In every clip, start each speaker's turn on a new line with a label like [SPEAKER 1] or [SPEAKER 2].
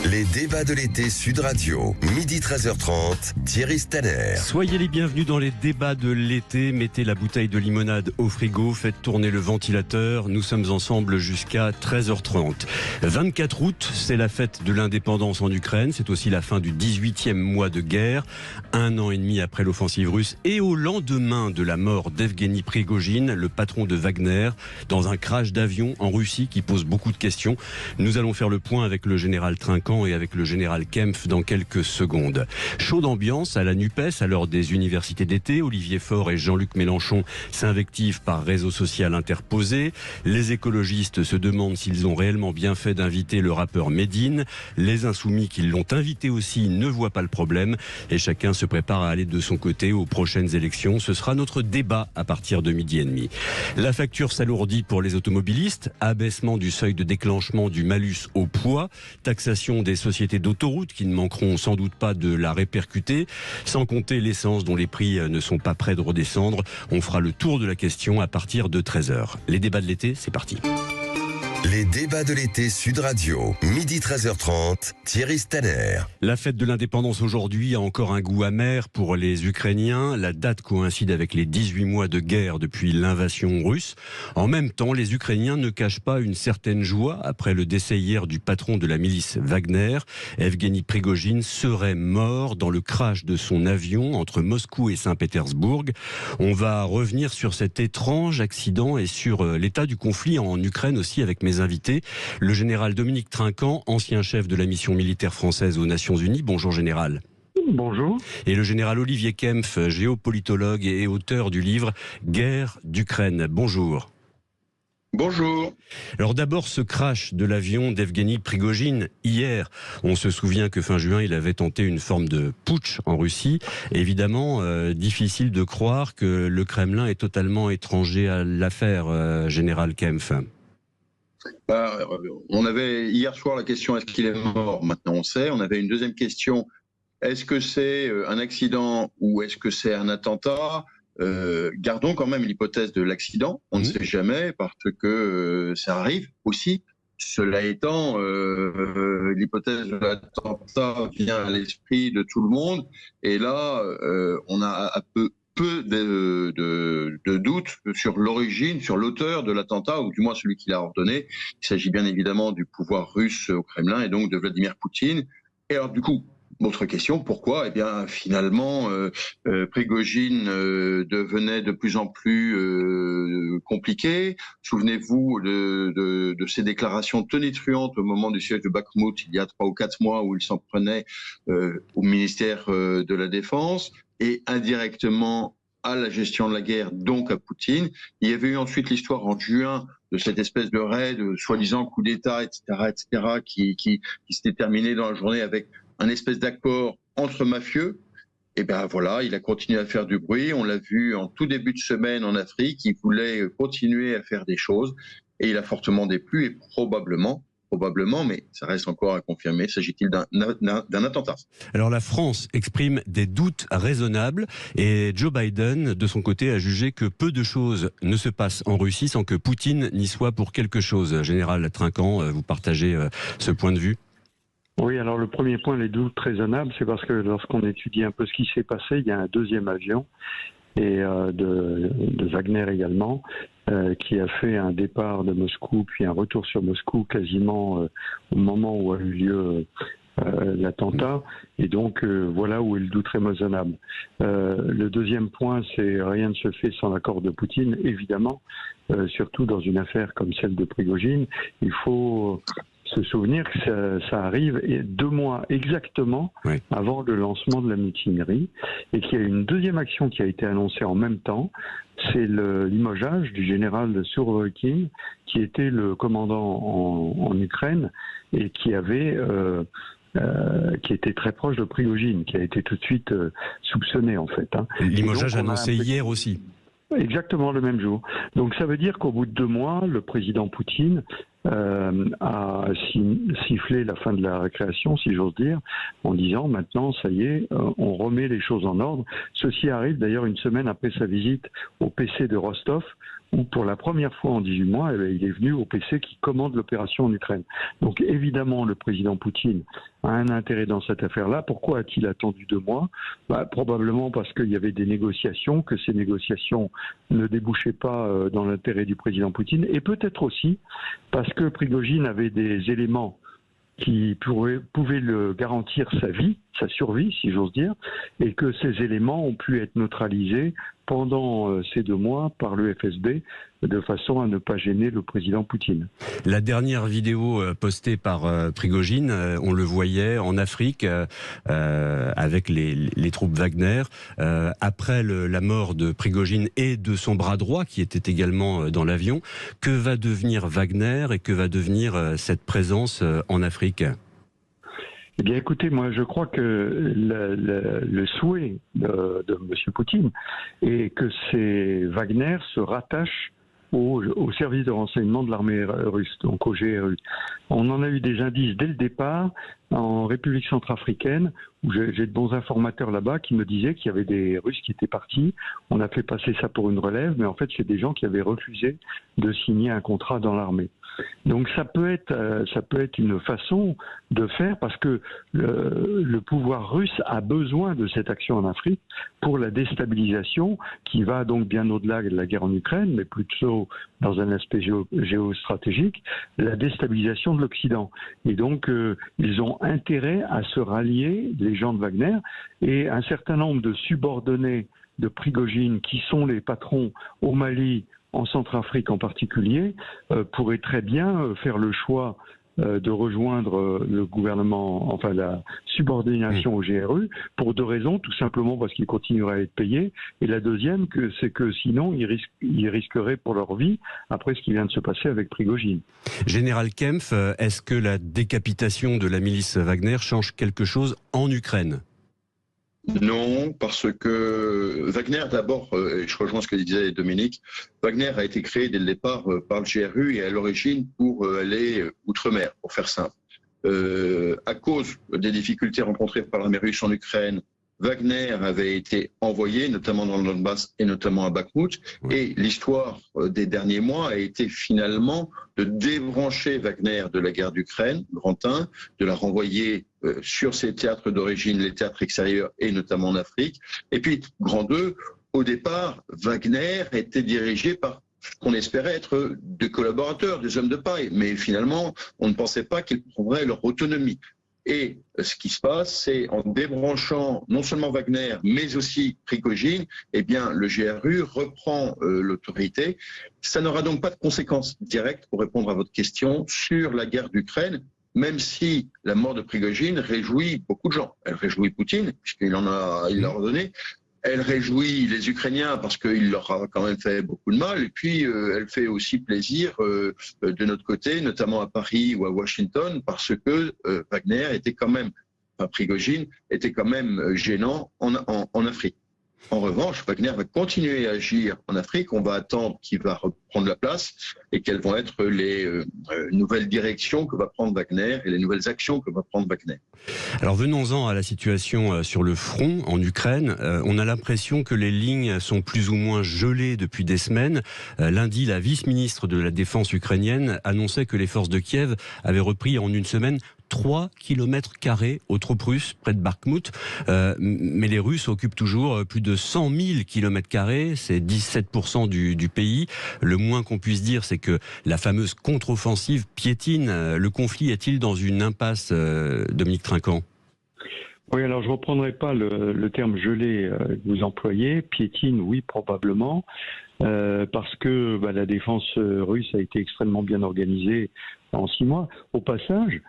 [SPEAKER 1] Les débats de l'été Sud Radio, midi 13h30, Thierry Staller.
[SPEAKER 2] Soyez les bienvenus dans les débats de l'été. Mettez la bouteille de limonade au frigo, faites tourner le ventilateur. Nous sommes ensemble jusqu'à 13h30. 24 août, c'est la fête de l'indépendance en Ukraine. C'est aussi la fin du 18e mois de guerre. 1 an et demi après l'offensive russe et au lendemain de la mort d'Evgeny Prigojine, le patron de Wagner, dans un crash d'avion en Russie qui pose beaucoup de questions. Nous allons faire le point avec le général Trinquant et avec le général Kempf dans quelques secondes. Chaude ambiance à la NUPES à l'heure des universités d'été. Olivier Faure et Jean-Luc Mélenchon s'invectivent par réseau social interposé. Les écologistes se demandent s'ils ont réellement bien fait d'inviter le rappeur Medine. Les insoumis qui l'ont invité aussi ne voient pas le problème et chacun se prépare à aller de son côté aux prochaines élections. Ce sera notre débat à partir de midi et demi. La facture s'alourdit pour les automobilistes. Abaissement du seuil de déclenchement du malus au poids. Taxation des sociétés d'autoroutes qui ne manqueront sans doute pas de la répercuter, sans compter l'essence dont les prix ne sont pas prêts de redescendre. On fera le tour de la question à partir de 13h. Les débats de l'été, c'est parti.
[SPEAKER 1] Les débats de l'été Sud Radio, midi 13h30, Thierry Staller.
[SPEAKER 2] La fête de l'indépendance aujourd'hui a encore un goût amer pour les Ukrainiens. La date coïncide avec les 18 mois de guerre depuis l'invasion russe. En même temps, les Ukrainiens ne cachent pas une certaine joie après le décès hier du patron de la milice Wagner. Evgeny Prigojine serait mort dans le crash de son avion entre Moscou et Saint-Pétersbourg. On va revenir sur cet étrange accident et sur l'état du conflit en Ukraine aussi avec mes invités. Le général Dominique Trinquant, ancien chef de la mission militaire française aux Nations Unies. Bonjour général.
[SPEAKER 3] Bonjour.
[SPEAKER 2] Et le général Olivier Kempf, géopolitologue et auteur du livre Guerre d'Ukraine. Bonjour.
[SPEAKER 3] Bonjour.
[SPEAKER 2] Alors d'abord, ce crash de l'avion d'Evgeny Prigojine hier. On se souvient que fin juin, il avait tenté une forme de putsch en Russie. Évidemment, difficile de croire que le Kremlin est totalement étranger à l'affaire, général Kempf.
[SPEAKER 3] On avait hier soir la question est-ce qu'il est mort? Maintenant on sait. On avait une deuxième question, est-ce que c'est un accident ou est-ce que c'est un attentat? Gardons quand même l'hypothèse de l'accident, on ne sait jamais parce que ça arrive aussi. Cela étant, l'hypothèse de l'attentat vient à l'esprit de tout le monde et là on a un peu de doutes sur l'origine, sur l'auteur de l'attentat, ou du moins celui qui l'a ordonné. Il s'agit bien évidemment du pouvoir russe au Kremlin et donc de Vladimir Poutine. Et alors du coup, autre question, pourquoi? Eh bien finalement, Prigojine devenait de plus en plus compliqué. Souvenez-vous de ses déclarations tonitruantes au moment du siège de Bakhmout, il y a 3 ou 4 mois, où il s'en prenait au ministère de la Défense et indirectement à la gestion de la guerre, donc à Poutine. Il y avait eu ensuite l'histoire en juin de cette espèce de raid, soi-disant coup d'État, etc., qui s'était terminé dans la journée avec un espèce d'accord entre mafieux. Et ben voilà, il a continué à faire du bruit. On l'a vu en tout début de semaine en Afrique. Il voulait continuer à faire des choses et il a fortement déplu et probablement, mais ça reste encore à confirmer, s'agit-il d'un attentat.
[SPEAKER 2] Alors la France exprime des doutes raisonnables et Joe Biden, de son côté, a jugé que peu de choses ne se passent en Russie sans que Poutine n'y soit pour quelque chose. Général Trinquant, vous partagez ce point de vue?
[SPEAKER 4] Oui, alors le premier point, les doutes raisonnables, c'est parce que lorsqu'on étudie un peu ce qui s'est passé, il y a un deuxième avion et de Wagner également, qui a fait un départ de Moscou, puis un retour sur Moscou quasiment au moment où a eu lieu l'attentat. Et donc voilà où est le doute raisonnable. Le deuxième point, c'est rien ne se fait sans l'accord de Poutine, évidemment, surtout dans une affaire comme celle de Prigojine. Il faut se souvenir que ça arrive 2 mois exactement avant le lancement de la mutinerie et qu'il y a une deuxième action qui a été annoncée en même temps, c'est le limogeage du général Surovikin qui était le commandant en Ukraine et qui était très proche de Prigojine, qui a été tout de suite soupçonné en fait.
[SPEAKER 2] Limogeage annoncé hier aussi.
[SPEAKER 4] Exactement le même jour. Donc ça veut dire qu'au bout de 2 mois, le président Poutine a sifflé la fin de la récréation, si j'ose dire, en disant maintenant, ça y est, on remet les choses en ordre. Ceci arrive d'ailleurs une semaine après sa visite au PC de Rostov, où pour la première fois en 18 mois, il est venu au PC qui commande l'opération en Ukraine. Donc évidemment, le président Poutine a un intérêt dans cette affaire-là. Pourquoi a-t-il attendu 2 mois ? Probablement parce qu'il y avait des négociations, que ces négociations ne débouchaient pas dans l'intérêt du président Poutine, et peut-être aussi parce que Prigojine avait des éléments qui pouvaient le garantir sa vie, sa survie, si j'ose dire, et que ces éléments ont pu être neutralisés pendant ces 2 mois par le FSB, de façon à ne pas gêner le président Poutine.
[SPEAKER 2] La dernière vidéo postée par Prigojine, on le voyait en Afrique avec les troupes Wagner. Après la mort de Prigojine et de son bras droit, qui était également dans l'avion, que va devenir Wagner et que va devenir cette présence en Afrique ?
[SPEAKER 4] Eh bien, écoutez, moi, je crois que le souhait de M. Poutine est que ces Wagner se rattachent au service de renseignement de l'armée russe, donc au GRU. On en a eu des indices dès le départ en République centrafricaine, où j'ai de bons informateurs là-bas qui me disaient qu'il y avait des Russes qui étaient partis. On a fait passer ça pour une relève, mais en fait, c'est des gens qui avaient refusé de signer un contrat dans l'armée. Donc ça peut être une façon de faire, parce que le pouvoir russe a besoin de cette action en Afrique pour la déstabilisation qui va donc bien au-delà de la guerre en Ukraine, mais plutôt dans un aspect géostratégique, la déstabilisation de l'Occident. Et donc ils ont intérêt à se rallier, les gens de Wagner, et un certain nombre de subordonnés de Prigojine, qui sont les patrons au Mali, en Centrafrique en particulier, pourrait très bien faire le choix de rejoindre le gouvernement, enfin la subordination au GRU, pour 2 raisons. Tout simplement parce qu'ils continueraient à être payés, et la deuxième, c'est que sinon ils risqueraient pour leur vie après ce qui vient de se passer avec Prigojine.
[SPEAKER 2] Général Kempf, est-ce que la décapitation de la milice Wagner change quelque chose en Ukraine ?
[SPEAKER 3] Non, parce que Wagner, d'abord, je rejoins ce que disait Dominique, Wagner a été créé dès le départ par le GRU et à l'origine pour aller outre-mer, pour faire simple. À cause des difficultés rencontrées par l'armée russe en Ukraine, Wagner avait été envoyé, notamment dans le Donbass et notamment à Bakhmut. Et l'histoire des derniers mois a été finalement de débrancher Wagner de la guerre d'Ukraine, grand 1, de la renvoyer sur ses théâtres d'origine, les théâtres extérieurs et notamment en Afrique. Et puis, grand 2, au départ, Wagner était dirigé par ce qu'on espérait être des collaborateurs, des hommes de paille. Mais finalement, on ne pensait pas qu'ils prendraient leur autonomie. Et ce qui se passe, c'est en débranchant non seulement Wagner, mais aussi Prigojine, eh bien, le GRU reprend l'autorité. Ça n'aura donc pas de conséquences directes, pour répondre à votre question, sur la guerre d'Ukraine, même si la mort de Prigojine réjouit beaucoup de gens. Elle réjouit Poutine, puisqu'il l'a ordonné. Elle réjouit les Ukrainiens parce qu'il leur a quand même fait beaucoup de mal. Et puis, elle fait aussi plaisir de notre côté, notamment à Paris ou à Washington, parce que Wagner était quand même, enfin Prigojine, était quand même gênant en Afrique. En revanche, Wagner va continuer à agir en Afrique. On va attendre qu'il va reprendre la place et quelles vont être les nouvelles directions que va prendre Wagner et les nouvelles actions que va prendre Wagner.
[SPEAKER 2] Alors venons-en à la situation sur le front en Ukraine. On a l'impression que les lignes sont plus ou moins gelées depuis des semaines. Lundi, la vice-ministre de la Défense ukrainienne annonçait que les forces de Kiev avaient repris en une semaine 3 km² aux troupes russes près de Bakhmut. Mais les Russes occupent toujours plus de 100 000 km², c'est 17% du pays. Le moins qu'on puisse dire, c'est que la fameuse contre-offensive piétine. Le conflit est-il dans une impasse, Dominique Trinquant ?
[SPEAKER 4] Oui, alors je ne reprendrai pas le terme gelé que vous employez. Piétine, oui, probablement. Parce que la défense russe a été extrêmement bien organisée en 6 mois. Au passage,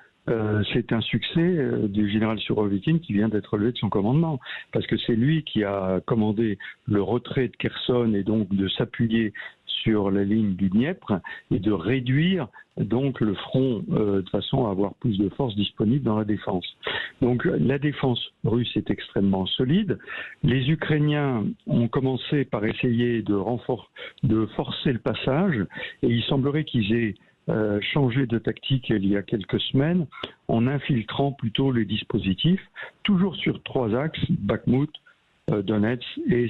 [SPEAKER 4] c'est un succès du général Surovikin qui vient d'être relevé de son commandement, parce que c'est lui qui a commandé le retrait de Kherson et donc de s'appuyer sur la ligne du Dniepr et de réduire donc le front de façon à avoir plus de forces disponibles dans la défense. Donc la défense russe est extrêmement solide. Les Ukrainiens ont commencé par essayer de forcer le passage et il semblerait qu'ils aient changé de tactique il y a quelques semaines en infiltrant plutôt les dispositifs, toujours sur 3 axes, Bakhmout, Donetsk et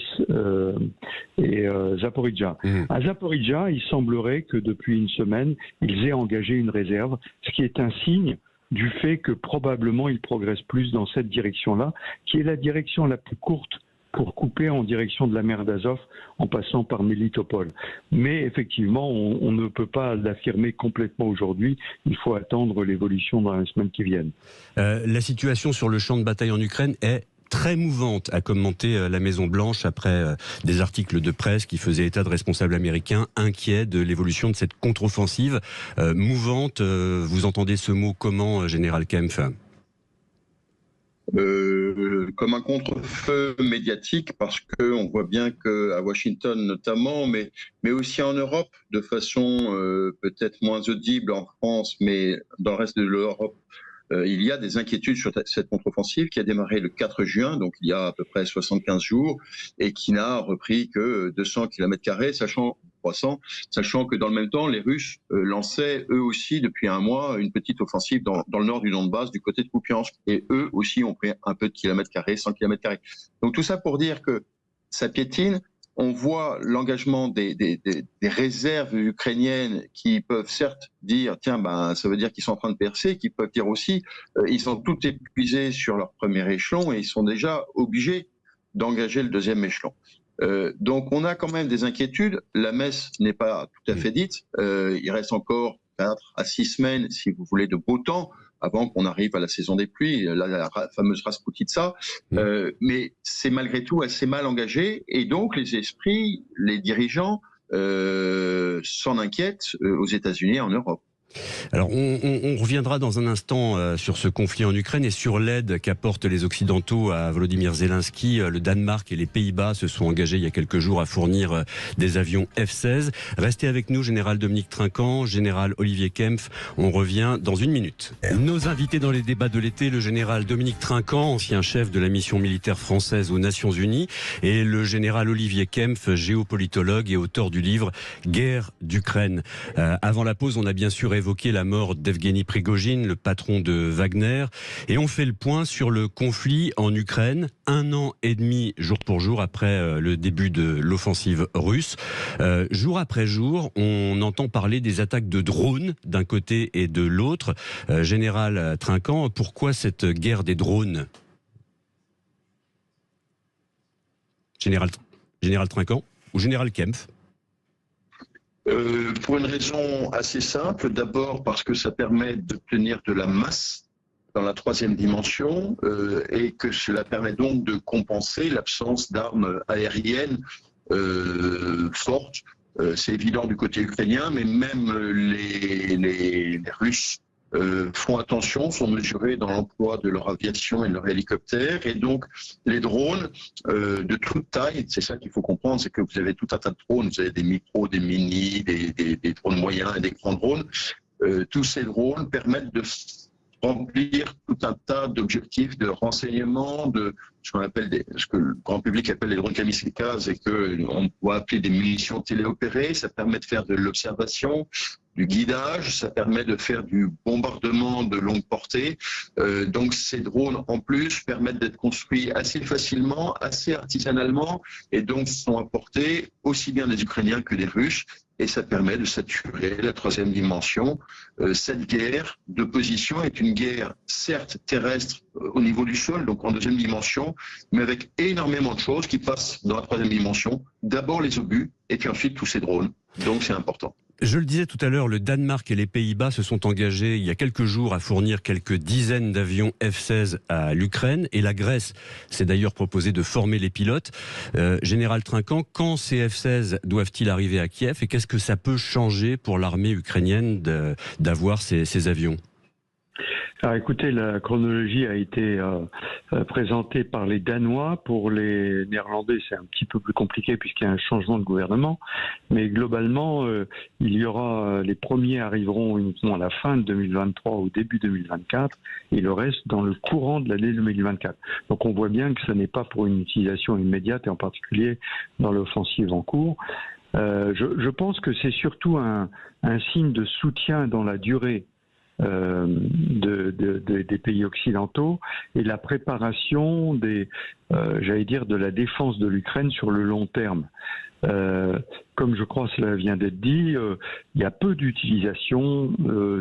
[SPEAKER 4] Zaporijjia. À Zaporijjia, il semblerait que depuis une semaine, ils aient engagé une réserve, ce qui est un signe du fait que probablement ils progressent plus dans cette direction-là, qui est la direction la plus courte pour couper en direction de la mer d'Azov en passant par Melitopol. Mais effectivement, on ne peut pas l'affirmer complètement aujourd'hui. Il faut attendre l'évolution dans les semaines qui viennent.
[SPEAKER 2] La situation sur le champ de bataille en Ukraine est très mouvante, a commenté la Maison-Blanche après des articles de presse qui faisaient état de responsables américains inquiets de l'évolution de cette contre-offensive. Mouvante, vous entendez ce mot comment, Général Kempf ?
[SPEAKER 3] Comme un contre-feu médiatique, parce qu'on voit bien qu'à Washington notamment, mais aussi en Europe, de façon peut-être moins audible en France, mais dans le reste de l'Europe, il y a des inquiétudes sur cette contre-offensive qui a démarré le 4 juin, donc il y a à peu près 75 jours, et qui n'a repris que 200 km², sachant que dans le même temps, les Russes lançaient eux aussi depuis un mois une petite offensive dans le nord du Donbass, du côté de Kupiansk, et eux aussi ont pris un peu de kilomètres carrés, 100 km². Donc tout ça pour dire que ça piétine. On voit l'engagement des réserves ukrainiennes qui peuvent certes dire tiens, ça veut dire qu'ils sont en train de percer, qui peuvent dire aussi ils sont tout épuisés sur leur premier échelon et ils sont déjà obligés d'engager le deuxième échelon. Donc on a quand même des inquiétudes. La messe n'est pas tout à fait dite. Il reste encore 4 à 6 semaines, si vous voulez, de beau temps avant qu'on arrive à la saison des pluies, la fameuse Rasputitsa. Mais c'est malgré tout assez mal engagé. Et donc les esprits, les dirigeants s'en inquiètent aux États-Unis et en Europe.
[SPEAKER 2] Alors on reviendra dans un instant sur ce conflit en Ukraine et sur l'aide qu'apportent les Occidentaux à Volodymyr Zelensky. Le Danemark et les Pays-Bas se sont engagés il y a quelques jours à fournir des avions F-16. Restez avec nous, Général Dominique Trinquant, Général Olivier Kempf. On revient dans une minute. Nos invités dans les débats de l'été, le Général Dominique Trinquant, ancien chef de la mission militaire française aux Nations Unies, et le Général Olivier Kempf, géopolitologue et auteur du livre Guerre d'Ukraine. Avant la pause, on a bien sûr évoqué la mort d'Evgeny Prigojine, le patron de Wagner, et on fait le point sur le conflit en Ukraine, 1 an et demi jour pour jour après le début de l'offensive russe. Jour après jour, on entend parler des attaques de drones d'un côté et de l'autre. Général Trinquant, pourquoi cette guerre des drones ? Général Trinquant ou Général Kempf ?
[SPEAKER 3] Pour une raison assez simple, d'abord parce que ça permet d'obtenir de la masse dans la 3e dimension et que cela permet donc de compenser l'absence d'armes aériennes fortes. C'est évident du côté ukrainien, mais même les Russes font attention, sont mesurés dans l'emploi de leur aviation et de leur hélicoptère. Et donc, les drones de toute taille, c'est ça qu'il faut comprendre, c'est que vous avez tout un tas de drones, vous avez des micros, des mini, des drones moyens et des grands drones. Tous ces drones permettent de remplir tout un tas d'objectifs de renseignement, de ce que le grand public appelle les drones kamikazes et qu'on doit appeler des munitions téléopérées. Ça permet de faire de l'observation, du guidage, ça permet de faire du bombardement de longue portée. Donc ces drones en plus permettent d'être construits assez facilement, assez artisanalement et donc sont apportés aussi bien des Ukrainiens que des Russes. Et ça permet de saturer la 3e dimension. Cette guerre de position est une guerre certes terrestre au niveau du sol, donc en 2e dimension, mais avec énormément de choses qui passent dans la 3e dimension. D'abord les obus et puis ensuite tous ces drones. Donc c'est important.
[SPEAKER 2] Je le disais tout à l'heure, le Danemark et les Pays-Bas se sont engagés il y a quelques jours à fournir quelques dizaines d'avions F-16 à l'Ukraine et la Grèce s'est d'ailleurs proposé de former les pilotes. Général Trinquant, quand ces F-16 doivent-ils arriver à Kiev et qu'est-ce que ça peut changer pour l'armée ukrainienne d'avoir ces avions ?
[SPEAKER 4] Alors écoutez, la chronologie a été présentée par les Danois. Pour les Néerlandais, c'est un petit peu plus compliqué puisqu'il y a un changement de gouvernement. Mais globalement, il y aura les premiers arriveront uniquement à la fin de 2023 au début 2024 et le reste dans le courant de l'année 2024. Donc on voit bien que ce n'est pas pour une utilisation immédiate et en particulier dans l'offensive en cours. Je pense que c'est surtout un signe de soutien dans la durée des pays occidentaux et la préparation de la défense de l'Ukraine sur le long terme. Comme je crois cela vient d'être dit, il y a peu d'utilisation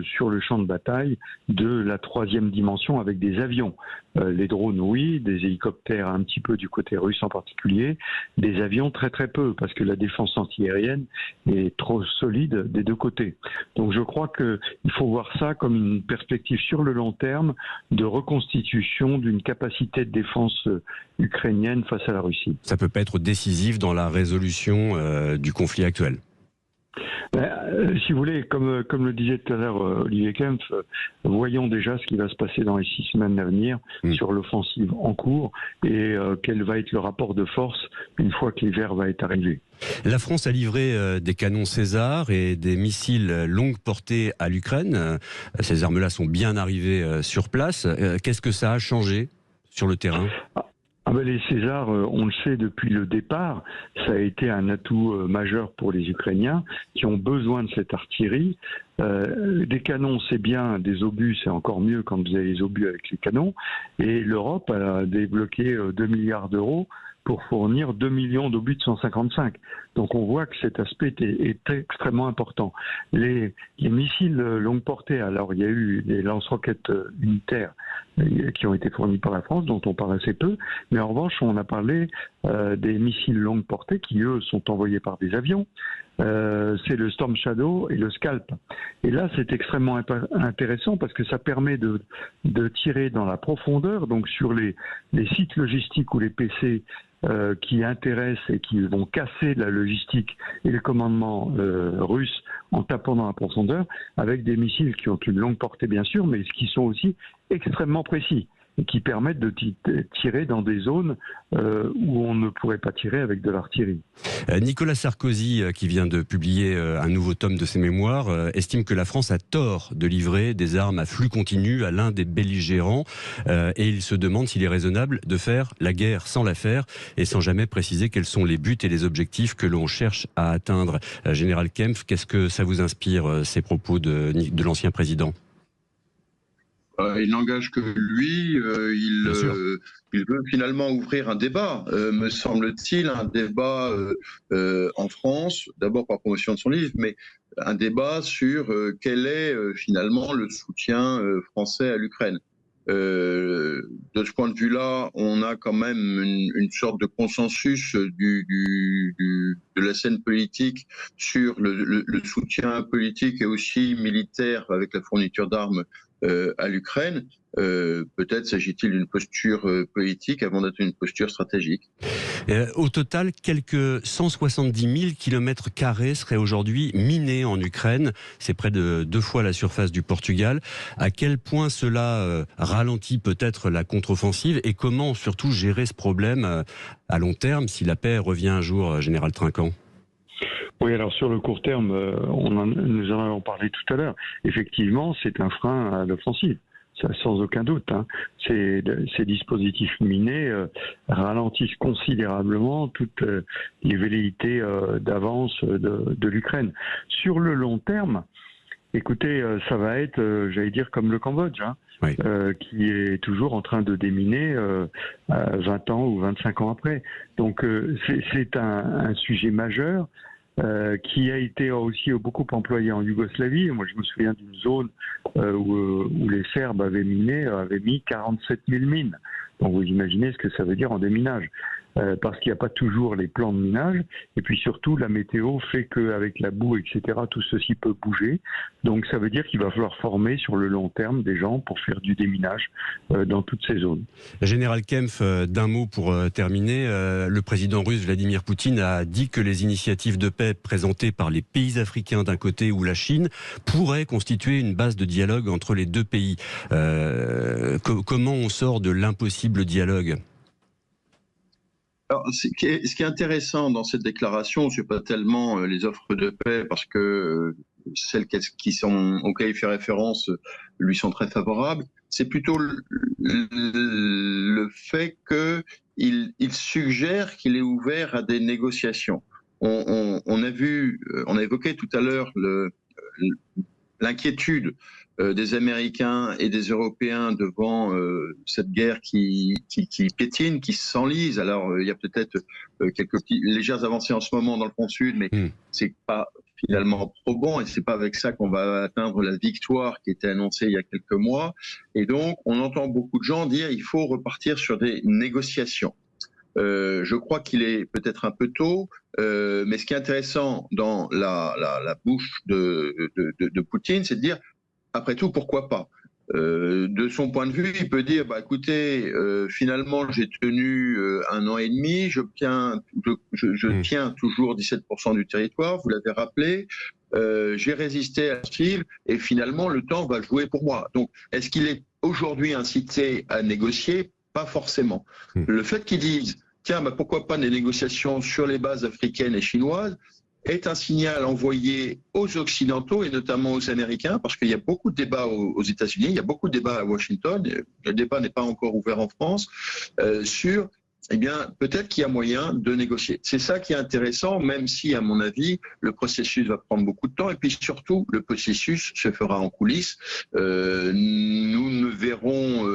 [SPEAKER 4] sur le champ de bataille de la troisième dimension avec des avions. Les drones, oui, des hélicoptères un petit peu du côté russe en particulier, des avions très très peu, parce que la défense antiaérienne est trop solide des deux côtés. Donc je crois qu'il faut voir ça comme une perspective sur le long terme de reconstitution d'une capacité de défense ukrainienne face à la Russie.
[SPEAKER 2] Ça peut pas être décisif dans la résolution du conflit actuel.
[SPEAKER 4] Si vous voulez, comme le disait tout à l'heure Olivier Kempf, voyons déjà ce qui va se passer dans les 6 semaines à venir sur l'offensive en cours et quel va être le rapport de force une fois que l'hiver va être arrivé.
[SPEAKER 2] La France a livré des canons César et des missiles longue portée à l'Ukraine. Ces armes-là sont bien arrivées sur place. Qu'est-ce que ça a changé sur le terrain ?
[SPEAKER 4] Les Césars, on le sait depuis le départ, ça a été un atout majeur pour les Ukrainiens qui ont besoin de cette artillerie. Des canons, c'est bien, des obus, c'est encore mieux quand vous avez les obus avec les canons. Et l'Europe a débloqué 2 milliards d'euros pour fournir 2 millions d'obus de 155. Donc on voit que cet aspect est extrêmement important. Les missiles longue portée, alors il y a eu des lance-roquettes unitaires qui ont été fournis par la France, dont on parle assez peu, mais en revanche on a parlé des missiles longue portée qui eux sont envoyés par des avions. C'est le Storm Shadow et le Scalp. Et là, c'est extrêmement intéressant parce que ça permet de tirer dans la profondeur, donc sur les sites logistiques ou les PC qui intéressent et qui vont casser la logistique et le commandement russe en tapant dans la profondeur, avec des missiles qui ont une longue portée bien sûr, mais qui sont aussi extrêmement précis et qui permettent de tirer dans des zones où on ne pourrait pas tirer avec de l'artillerie.
[SPEAKER 2] Nicolas Sarkozy, qui vient de publier un nouveau tome de ses mémoires, estime que la France a tort de livrer des armes à flux continu à l'un des belligérants et il se demande s'il est raisonnable de faire la guerre sans la faire et sans jamais préciser quels sont les buts et les objectifs que l'on cherche à atteindre. Général Kempf, qu'est-ce que ça vous inspire, ces propos de l'ancien président ?
[SPEAKER 3] Il n'engage que lui, il veut finalement ouvrir un débat, me semble-t-il, un débat en France, d'abord par promotion de son livre, mais un débat sur quel est finalement le soutien français à l'Ukraine. De ce point de vue-là, on a quand même une sorte de consensus de la scène politique sur le soutien politique et aussi militaire avec la fourniture d'armes à l'Ukraine. Peut-être s'agit-il d'une posture politique avant d'être une posture stratégique.
[SPEAKER 2] Au total, quelques 170 000 km² seraient aujourd'hui minés en Ukraine. C'est près de 2 fois la surface du Portugal. À quel point cela ralentit peut-être la contre-offensive et comment surtout gérer ce problème à long terme si la paix revient un jour, Général Trinquant ?
[SPEAKER 4] Oui, alors sur le court terme, nous en avons parlé tout à l'heure. Effectivement, c'est un frein à l'offensive, ça, sans aucun doute. Ces dispositifs minés ralentissent considérablement toutes les velléités d'avance de l'Ukraine. Sur le long terme, écoutez, ça va être, j'allais dire, comme le Cambodge,
[SPEAKER 2] oui.
[SPEAKER 4] Qui est toujours en train de déminer 20 ans ou 25 ans après. Donc c'est un sujet majeur. Qui a été aussi beaucoup employé en Yougoslavie. Moi, je me souviens d'une zone où les Serbes avaient mis 47 000 mines. Donc, vous imaginez ce que ça veut dire en déminage. Parce qu'il n'y a pas toujours les plans de minage. Et puis surtout, la météo fait qu'avec la boue, etc., tout ceci peut bouger. Donc, ça veut dire qu'il va falloir former sur le long terme des gens pour faire du déminage dans toutes ces zones.
[SPEAKER 2] Général Kempf, d'un mot pour terminer. Le président russe Vladimir Poutine a dit que les initiatives de paix présentées par les pays africains d'un côté ou la Chine pourraient constituer une base de dialogue entre les deux pays. Comment on sort de l'impossible dialogue ?
[SPEAKER 3] Alors, ce qui est intéressant dans cette déclaration, c'est pas tellement les offres de paix, parce que celles auxquelles il fait référence lui sont très favorables. C'est plutôt le fait qu'il suggère qu'il est ouvert à des négociations. on a évoqué tout à l'heure l'inquiétude des Américains et des Européens devant cette guerre qui piétine, qui s'enlise. Alors, il y a peut-être quelques légères avancées en ce moment dans le front sud, mais c'est pas finalement probant, et c'est pas avec ça qu'on va atteindre la victoire qui était annoncée il y a quelques mois. Et donc, on entend beaucoup de gens dire il faut repartir sur des négociations. Je crois qu'il est peut-être un peu tôt, mais ce qui est intéressant dans la bouche de Poutine, c'est de dire, après tout, pourquoi pas ? De son point de vue, il peut dire, écoutez, finalement, j'ai tenu 1 an et demi, je tiens toujours 17% du territoire, vous l'avez rappelé, j'ai résisté à Steve, et finalement, le temps va jouer pour moi. Donc, est-ce qu'il est aujourd'hui incité à négocier ? Pas forcément. Le fait qu'ils disent, tiens, pourquoi pas des négociations sur les bases africaines et chinoises, est un signal envoyé aux Occidentaux et notamment aux Américains, parce qu'il y a beaucoup de débats aux États-Unis, il y a beaucoup de débats à Washington, le débat n'est pas encore ouvert en France, sur, peut-être qu'il y a moyen de négocier. C'est ça qui est intéressant, même si, à mon avis, le processus va prendre beaucoup de temps, et puis surtout, le processus se fera en coulisses. Nous ne verrons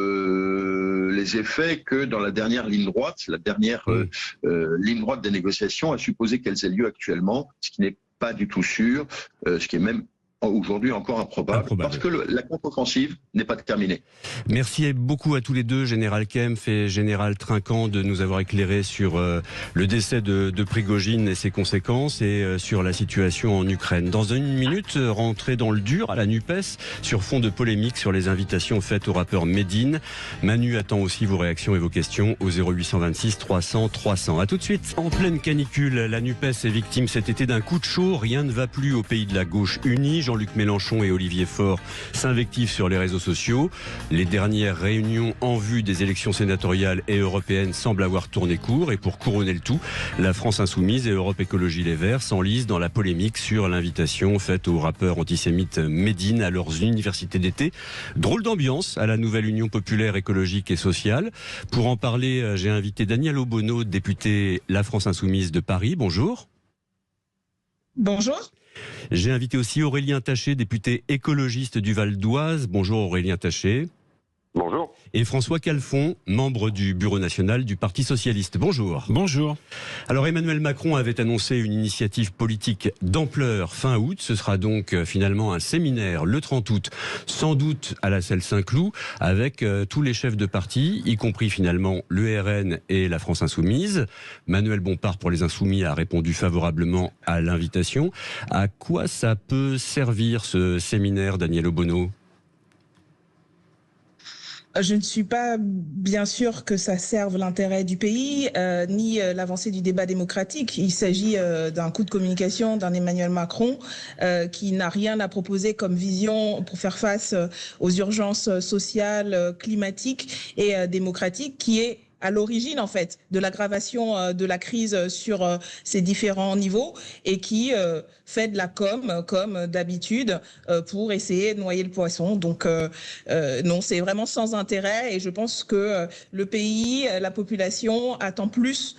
[SPEAKER 3] les effets que dans la dernière ligne droite, ligne droite des négociations, à supposer qu'elles aient lieu actuellement, ce qui n'est pas du tout sûr, ce qui est même aujourd'hui encore improbable. Parce que la contre-offensive n'est pas terminée.
[SPEAKER 2] Merci beaucoup à tous les deux, Général Kempf et Général Trinquant, de nous avoir éclairé sur le décès de Prigojine et ses conséquences, et sur la situation en Ukraine. Dans une minute, rentrer dans le dur à la NUPES sur fond de polémique sur les invitations faites au rappeur Medine. Manu attend aussi vos réactions et vos questions au 0826 300 300. A tout de suite. En pleine canicule, la NUPES est victime cet été d'un coup de chaud. Rien ne va plus au pays de la gauche unie. Jean-Luc Mélenchon et Olivier Faure s'invectivent sur les réseaux sociaux. Les dernières réunions en vue des élections sénatoriales et européennes semblent avoir tourné court. Et pour couronner le tout, la France Insoumise et Europe Écologie Les Verts s'enlisent dans la polémique sur l'invitation faite aux rappeurs antisémites Medine à leurs universités d'été. Drôle d'ambiance à la nouvelle Union populaire écologique et sociale. Pour en parler, j'ai invité Daniel Obono, député La France Insoumise de Paris. Bonjour.
[SPEAKER 5] Bonjour.
[SPEAKER 2] J'ai invité aussi Aurélien Taché, député écologiste du Val d'Oise. Bonjour Aurélien Taché.
[SPEAKER 6] Bonjour.
[SPEAKER 2] Et François Calfon, membre du Bureau national du Parti socialiste. Bonjour.
[SPEAKER 7] Bonjour.
[SPEAKER 2] Alors Emmanuel Macron avait annoncé une initiative politique d'ampleur fin août. Ce sera donc finalement un séminaire le 30 août, sans doute à la salle Saint-Cloud, avec tous les chefs de parti, y compris finalement le RN et la France Insoumise. Manuel Bompard pour les Insoumis a répondu favorablement à l'invitation. À quoi ça peut servir ce séminaire, Daniel Obono ?
[SPEAKER 5] Je ne suis pas bien sûr que ça serve l'intérêt du pays, ni l'avancée du débat démocratique. Il s'agit d'un coup de communication d'un Emmanuel Macron qui n'a rien à proposer comme vision pour faire face aux urgences sociales, climatiques et démocratiques, qui est à l'origine en fait de l'aggravation de la crise sur ces différents niveaux, et qui fait de la com comme d'habitude pour essayer de noyer le poisson. Donc non, c'est vraiment sans intérêt, et je pense que le pays, la population attend plus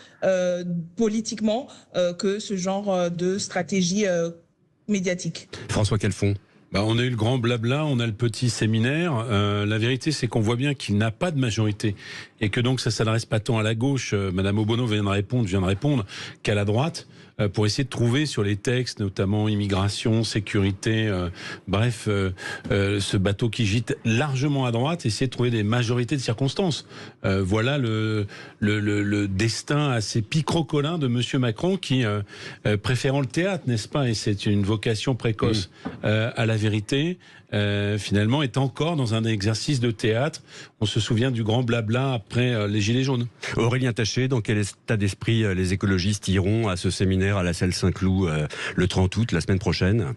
[SPEAKER 5] politiquement que ce genre de stratégie médiatique.
[SPEAKER 2] François Calfon.
[SPEAKER 7] On a eu le grand blabla, on a le petit séminaire. La vérité, c'est qu'on voit bien qu'il n'a pas de majorité, et que donc ça s'adresse pas tant à la gauche, Madame Obono vient de répondre, qu'à la droite, pour essayer de trouver sur les textes, notamment immigration, sécurité, ce bateau qui gîte largement à droite, essayer de trouver des majorités de circonstances. Voilà le destin assez picrocolin de Monsieur Macron, qui, préférant le théâtre, n'est-ce pas, et c'est une vocation précoce à la vérité, finalement est encore dans un exercice de théâtre. On se souvient du grand blabla après les Gilets jaunes.
[SPEAKER 2] Aurélien Taché, dans quel état d'esprit les écologistes iront à ce séminaire à la salle Saint-Cloud le 30 août, la semaine prochaine ?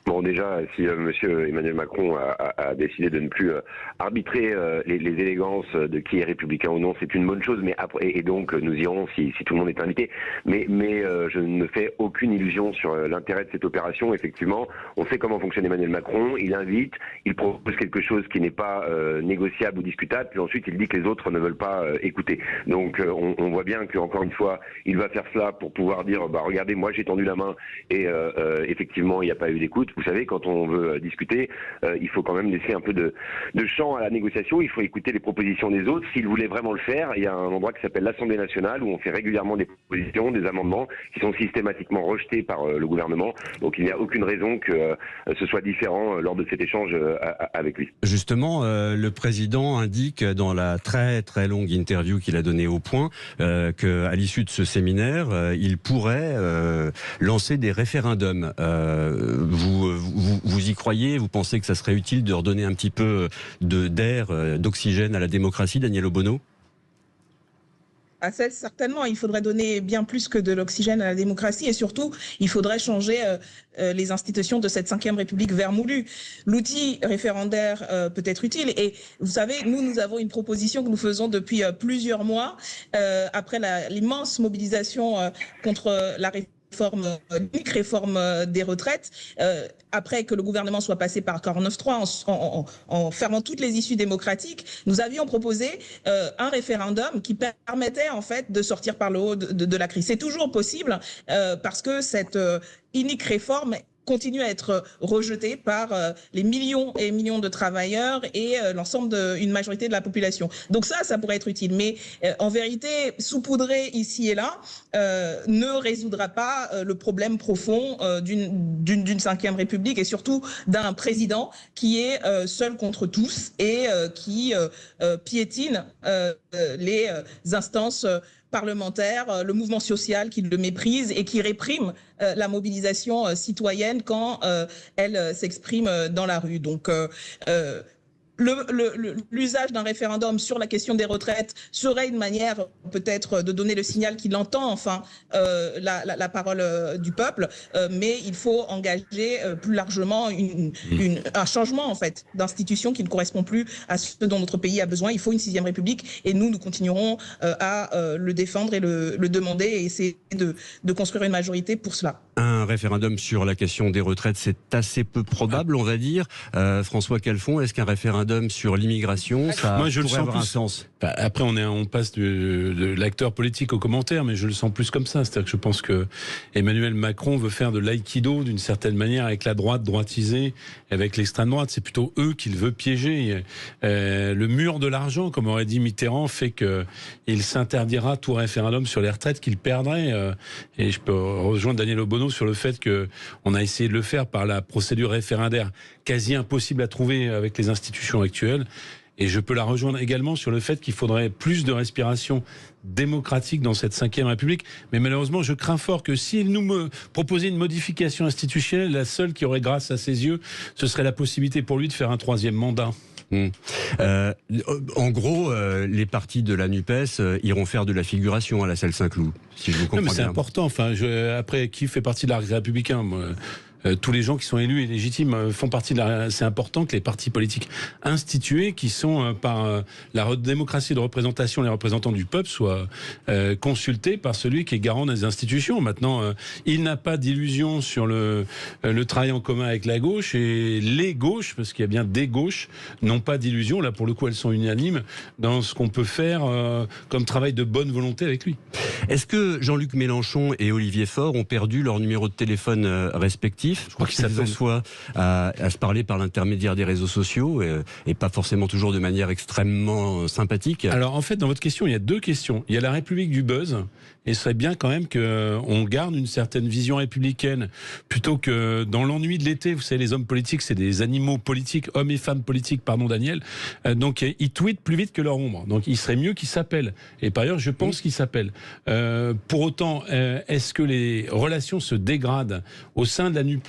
[SPEAKER 6] Bon, déjà, si monsieur Emmanuel Macron a décidé de ne plus arbitrer les élégances de qui est républicain ou non, c'est une bonne chose. Mais après, et donc nous irons si tout le monde est invité. Mais je ne me fais aucune illusion sur l'intérêt de cette opération. Effectivement, on sait comment fonctionne Emmanuel Macron. Il invite, il propose quelque chose qui n'est pas négociable ou discutable, puis ensuite il dit que les autres ne veulent pas écouter. Donc on voit bien qu'encore une fois, il va faire cela pour pouvoir dire, bah regardez, moi j'ai tendu la main et effectivement il n'y a pas eu d'écoute. Vous savez, quand on veut discuter, il faut quand même laisser un peu de champ à la négociation, il faut écouter les propositions des autres. S'ils voulaient vraiment le faire, il y a un endroit qui s'appelle l'Assemblée nationale où on fait régulièrement des propositions, des amendements qui sont systématiquement rejetés par le gouvernement. Donc il n'y a aucune raison que ce soit différent lors de cet échange avec lui.
[SPEAKER 2] Justement, le président indique dans la très très longue interview qu'il a donnée au Point qu'à l'issue de ce séminaire, il pourrait lancer des référendums. Vous y croyez? Vous pensez que ça serait utile de redonner un petit peu d'air, d'oxygène à la démocratie, Daniel Obono?
[SPEAKER 5] Certainement, il faudrait donner bien plus que de l'oxygène à la démocratie et surtout, il faudrait changer les institutions de cette 5e République vermoulue. L'outil référendaire peut être utile et vous savez, nous avons une proposition que nous faisons depuis plusieurs mois après l'immense mobilisation contre la l'unique réforme des retraites, après que le gouvernement soit passé par 49.3 en fermant toutes les issues démocratiques, nous avions proposé un référendum qui permettait en fait de sortir par le haut de la crise. C'est toujours possible parce que cette unique réforme continue à être rejeté par les millions et millions de travailleurs et l'ensemble d'une majorité de la population. Donc ça pourrait être utile. Mais en vérité, saupoudrer ici et là ne résoudra pas le problème profond d'une 5e République et surtout d'un président qui est seul contre tous et qui piétine les instances parlementaire, le mouvement social qui le méprise et qui réprime la mobilisation citoyenne quand elle s'exprime dans la rue. Donc, l'usage d'un référendum sur la question des retraites serait une manière peut-être de donner le signal qu'il entend enfin la parole du peuple, mais il faut engager plus largement un changement en fait d'institution qui ne correspond plus à ce dont notre pays a besoin. Il faut une 6e République et nous continuerons à le défendre et le demander et essayer de construire une majorité pour cela.
[SPEAKER 2] Un référendum sur la question des retraites, c'est assez peu probable, on va dire. François Calfon, est-ce qu'un référendum sur l'immigration, ça pourrait avoir un sens?
[SPEAKER 7] Après, on passe de l'acteur politique au commentaire, mais je le sens plus comme ça. C'est-à-dire que je pense que Emmanuel Macron veut faire de l'aïkido d'une certaine manière avec la droite droitisée, avec l'extrême droite. C'est plutôt eux qu'il veut piéger. Le mur de l'argent, comme aurait dit Mitterrand, fait qu'il s'interdira tout référendum sur les retraites qu'il perdrait. Et je peux rejoindre Daniel Obono sur le fait qu'on a essayé de le faire par la procédure référendaire quasi impossible à trouver avec les institutions actuelles. Et je peux la rejoindre également sur le fait qu'il faudrait plus de respiration démocratique dans cette 5e République. Mais malheureusement, je crains fort que s'il nous proposait une modification institutionnelle, la seule qui aurait grâce à ses yeux, ce serait la possibilité pour lui de faire un 3e mandat.
[SPEAKER 2] En gros, les partis de la NUPES iront faire de la figuration à la salle Saint-Cloud, si je vous comprends bien.
[SPEAKER 7] C'est important. Enfin, après, qui fait partie de l'Arc républicain? Tous les gens qui sont élus et légitimes font partie de la... C'est important que les partis politiques institués, qui sont par la démocratie de représentation, les représentants du peuple, soient consultés par celui qui est garant des institutions. Maintenant, il n'a pas d'illusion sur le travail en commun avec la gauche, et les gauches, parce qu'il y a bien des gauches, n'ont pas d'illusion. Là, pour le coup, elles sont unanimes dans ce qu'on peut faire comme travail de bonne volonté avec lui.
[SPEAKER 2] Est-ce que Jean-Luc Mélenchon et Olivier Faure ont perdu leur numéro de téléphone respectif? Je crois qu'ils s'assoient à se parler par l'intermédiaire des réseaux sociaux et pas forcément toujours de manière extrêmement sympathique.
[SPEAKER 7] Alors en fait, dans votre question, il y a deux questions. Il y a la République du buzz, et ce serait bien quand même qu'on garde une certaine vision républicaine, plutôt que dans l'ennui de l'été. Vous savez, les hommes politiques, c'est des animaux politiques, hommes et femmes politiques, pardon Daniel. Donc ils tweetent plus vite que leur ombre. Donc il serait mieux qu'ils s'appellent. Et par ailleurs, je pense qu'ils s'appellent. Pour autant, est-ce que les relations se dégradent au sein de la NUPES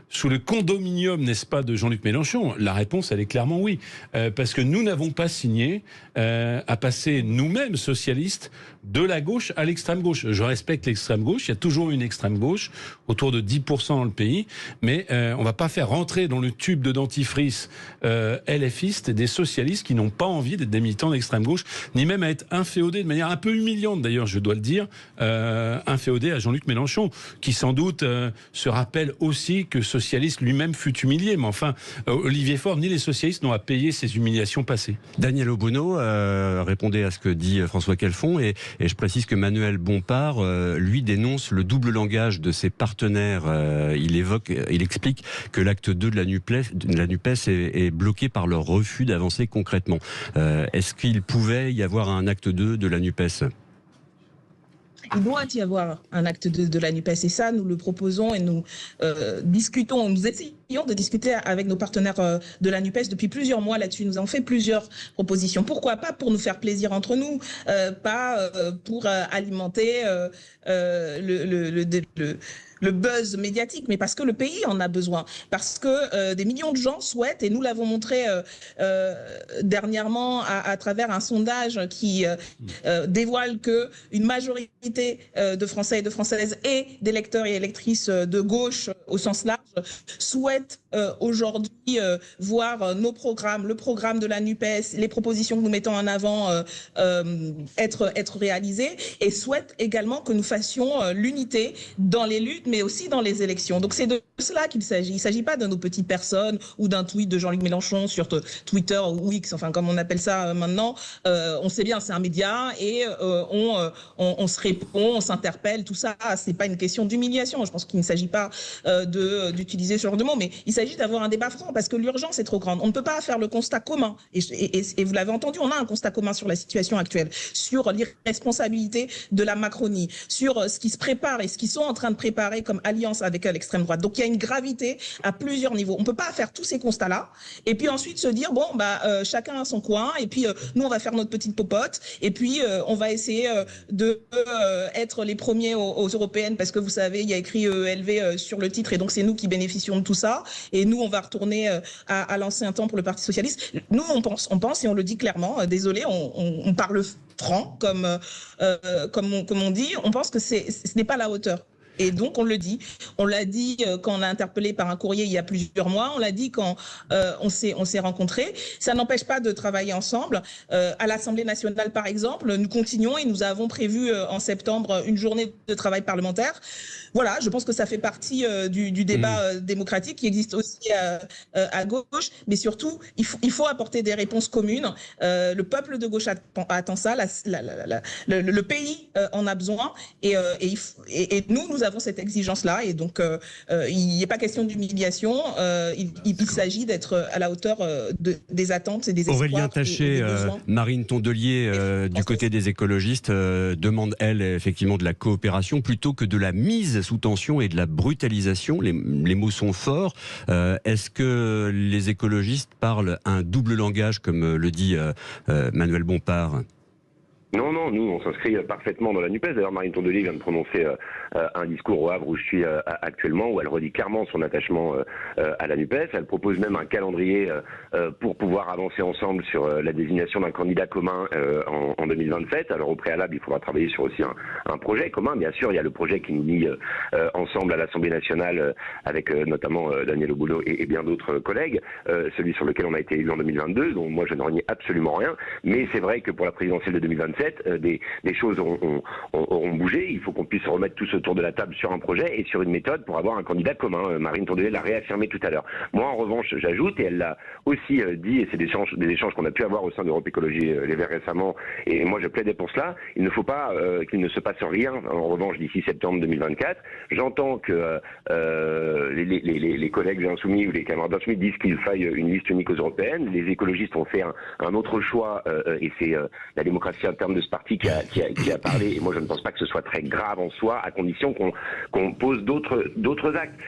[SPEAKER 7] sous le condominium, n'est-ce pas, de Jean-Luc Mélenchon? La réponse, elle est clairement oui. Parce que nous n'avons pas signé à passer nous-mêmes, socialistes, de la gauche à l'extrême gauche. Je respecte l'extrême gauche, il y a toujours une extrême gauche, autour de 10% dans le pays, mais on ne va pas faire rentrer dans le tube de dentifrice LFistes des socialistes qui n'ont pas envie d'être des militants d'extrême gauche, ni même à être inféodés de manière un peu humiliante, d'ailleurs, je dois le dire, inféodés à Jean-Luc Mélenchon, qui sans doute se rappelle aussi que socialiste lui-même fut humilié. Mais enfin, Olivier Faure ni les socialistes n'ont à payer ces humiliations passées.
[SPEAKER 2] Daniel Obono répondait à ce que dit François Calfon, et je précise que Manuel Bompard, lui, dénonce le double langage de ses partenaires. Il explique que l'acte 2 de la NUPES est bloqué par leur refus d'avancer concrètement. Est-ce qu'il pouvait y avoir un acte 2 de la NUPES ?
[SPEAKER 5] Il doit y avoir un acte 2 de la NUPES, et ça, nous le proposons et nous discutons, nous essayons de discuter avec nos partenaires de la NUPES depuis plusieurs mois là-dessus. Nous avons fait plusieurs propositions. Pourquoi pas pour nous faire plaisir entre nous, pas pour alimenter le buzz médiatique, mais parce que le pays en a besoin, parce que des millions de gens souhaitent, et nous l'avons montré dernièrement à travers un sondage qui dévoile que une majorité de Français et de Françaises et d'électeurs et électrices de gauche au sens large souhaitent aujourd'hui voir nos programmes, le programme de la NUPES, les propositions que nous mettons en avant être réalisées, et souhaitent également que nous fassions l'unité dans les luttes, mais aussi dans les élections. Donc c'est de cela qu'il s'agit. Il ne s'agit pas de nos petites personnes ou d'un tweet de Jean-Luc Mélenchon sur Twitter ou X, enfin comme on appelle ça maintenant. On sait bien, c'est un média, et on se répond, on s'interpelle, tout ça. C'est pas une question d'humiliation. Je pense qu'il ne s'agit pas d'utiliser ce genre de mots, mais il s'agit d'avoir un débat franc, parce que l'urgence est trop grande. On ne peut pas faire le constat commun, et vous l'avez entendu, on a un constat commun sur la situation actuelle, sur l'irresponsabilité de la Macronie, sur ce qui se prépare et ce qu'ils sont en train de préparer comme alliance avec l'extrême droite. Donc il y a une gravité à plusieurs niveaux. On ne peut pas faire tous ces constats-là et puis ensuite se dire bon chacun a son coin, et puis nous on va faire notre petite popote, et puis on va essayer de être les premiers aux européennes, parce que vous savez il y a écrit ELV sur le titre, et donc c'est nous qui bénéficions de tout ça, et nous on va retourner à l'ancien temps pour le Parti socialiste. Nous on pense et on le dit clairement, désolé, on parle franc comme on dit, on pense que ce n'est pas la hauteur. Et donc, on le dit. On l'a dit quand on a interpellé par un courrier il y a plusieurs mois. On l'a dit quand on s'est rencontrés. Ça n'empêche pas de travailler ensemble. À l'Assemblée nationale, par exemple, nous continuons, et nous avons prévu en septembre une journée de travail parlementaire. Voilà, je pense que ça fait partie du débat démocratique qui existe aussi à gauche. Mais surtout, il faut apporter des réponses communes. Le peuple de gauche attend ça. Le pays en a besoin. Et nous avons cette exigence-là. Et donc, il n'est pas question d'humiliation. Il s'agit d'être à la hauteur des attentes et des espoirs.
[SPEAKER 2] Aurélien Taché, Marine Tondelier, du côté des écologistes, demande, elle, effectivement, de la coopération plutôt que de la mise sous tension et de la brutalisation. Les mots sont forts. Est-ce que les écologistes parlent un double langage, comme le dit Manuel Bompard ?
[SPEAKER 6] Non, nous, on s'inscrit parfaitement dans la NUPES. D'ailleurs, Marine Tondelier vient de prononcer un discours au Havre où je suis actuellement, où elle redit clairement son attachement à la NUPES. Elle propose même un calendrier pour pouvoir avancer ensemble sur la désignation d'un candidat commun en 2027. Alors, au préalable, il faudra travailler sur aussi un projet commun. Bien sûr, il y a le projet qui nous lie ensemble à l'Assemblée nationale avec notamment Daniel Obono et bien d'autres collègues, celui sur lequel on a été élu en 2022, dont moi je ne renie absolument rien. Mais c'est vrai que pour la présidentielle de 2027, des choses auront bougé. Il faut qu'on puisse remettre tous autour de la table sur un projet et sur une méthode pour avoir un candidat commun. Marine Tondelier l'a réaffirmé tout à l'heure. Moi, en revanche, j'ajoute, et elle l'a aussi dit, et c'est des échanges qu'on a pu avoir au sein d'Europe Écologie Les Verts récemment, et moi je plaidais pour cela, il ne faut pas qu'il ne se passe rien, en revanche, d'ici septembre 2024. J'entends que les collègues insoumis ou les camarades insoumis disent qu'il faille une liste unique aux européennes. Les écologistes ont fait un autre choix, et c'est la démocratie interne termes de ce parti qui a parlé, et moi je ne pense pas que ce soit très grave en soi, à condition qu'on pose d'autres actes.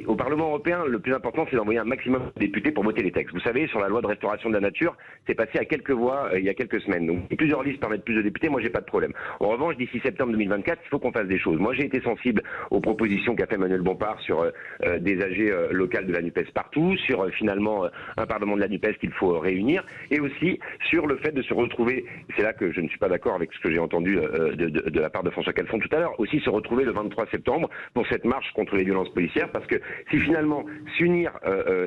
[SPEAKER 6] Au Parlement européen, le plus important, c'est d'envoyer un maximum de députés pour voter les textes. Vous savez, sur la loi de restauration de la nature, c'est passé à quelques voix il y a quelques semaines. Donc, si plusieurs listes permettent plus de députés, moi j'ai pas de problème. En revanche, d'ici septembre 2024, il faut qu'on fasse des choses. Moi, j'ai été sensible aux propositions qu'a fait Manuel Bompard sur des AG locales de la NUPES partout, sur finalement un Parlement de la NUPES qu'il faut réunir, et aussi sur le fait de se retrouver, c'est là que je ne suis pas d'accord avec ce que j'ai entendu de la part de François Calfon tout à l'heure, aussi se retrouver le 23 septembre pour cette marche contre les violences policières, parce que si finalement s'unir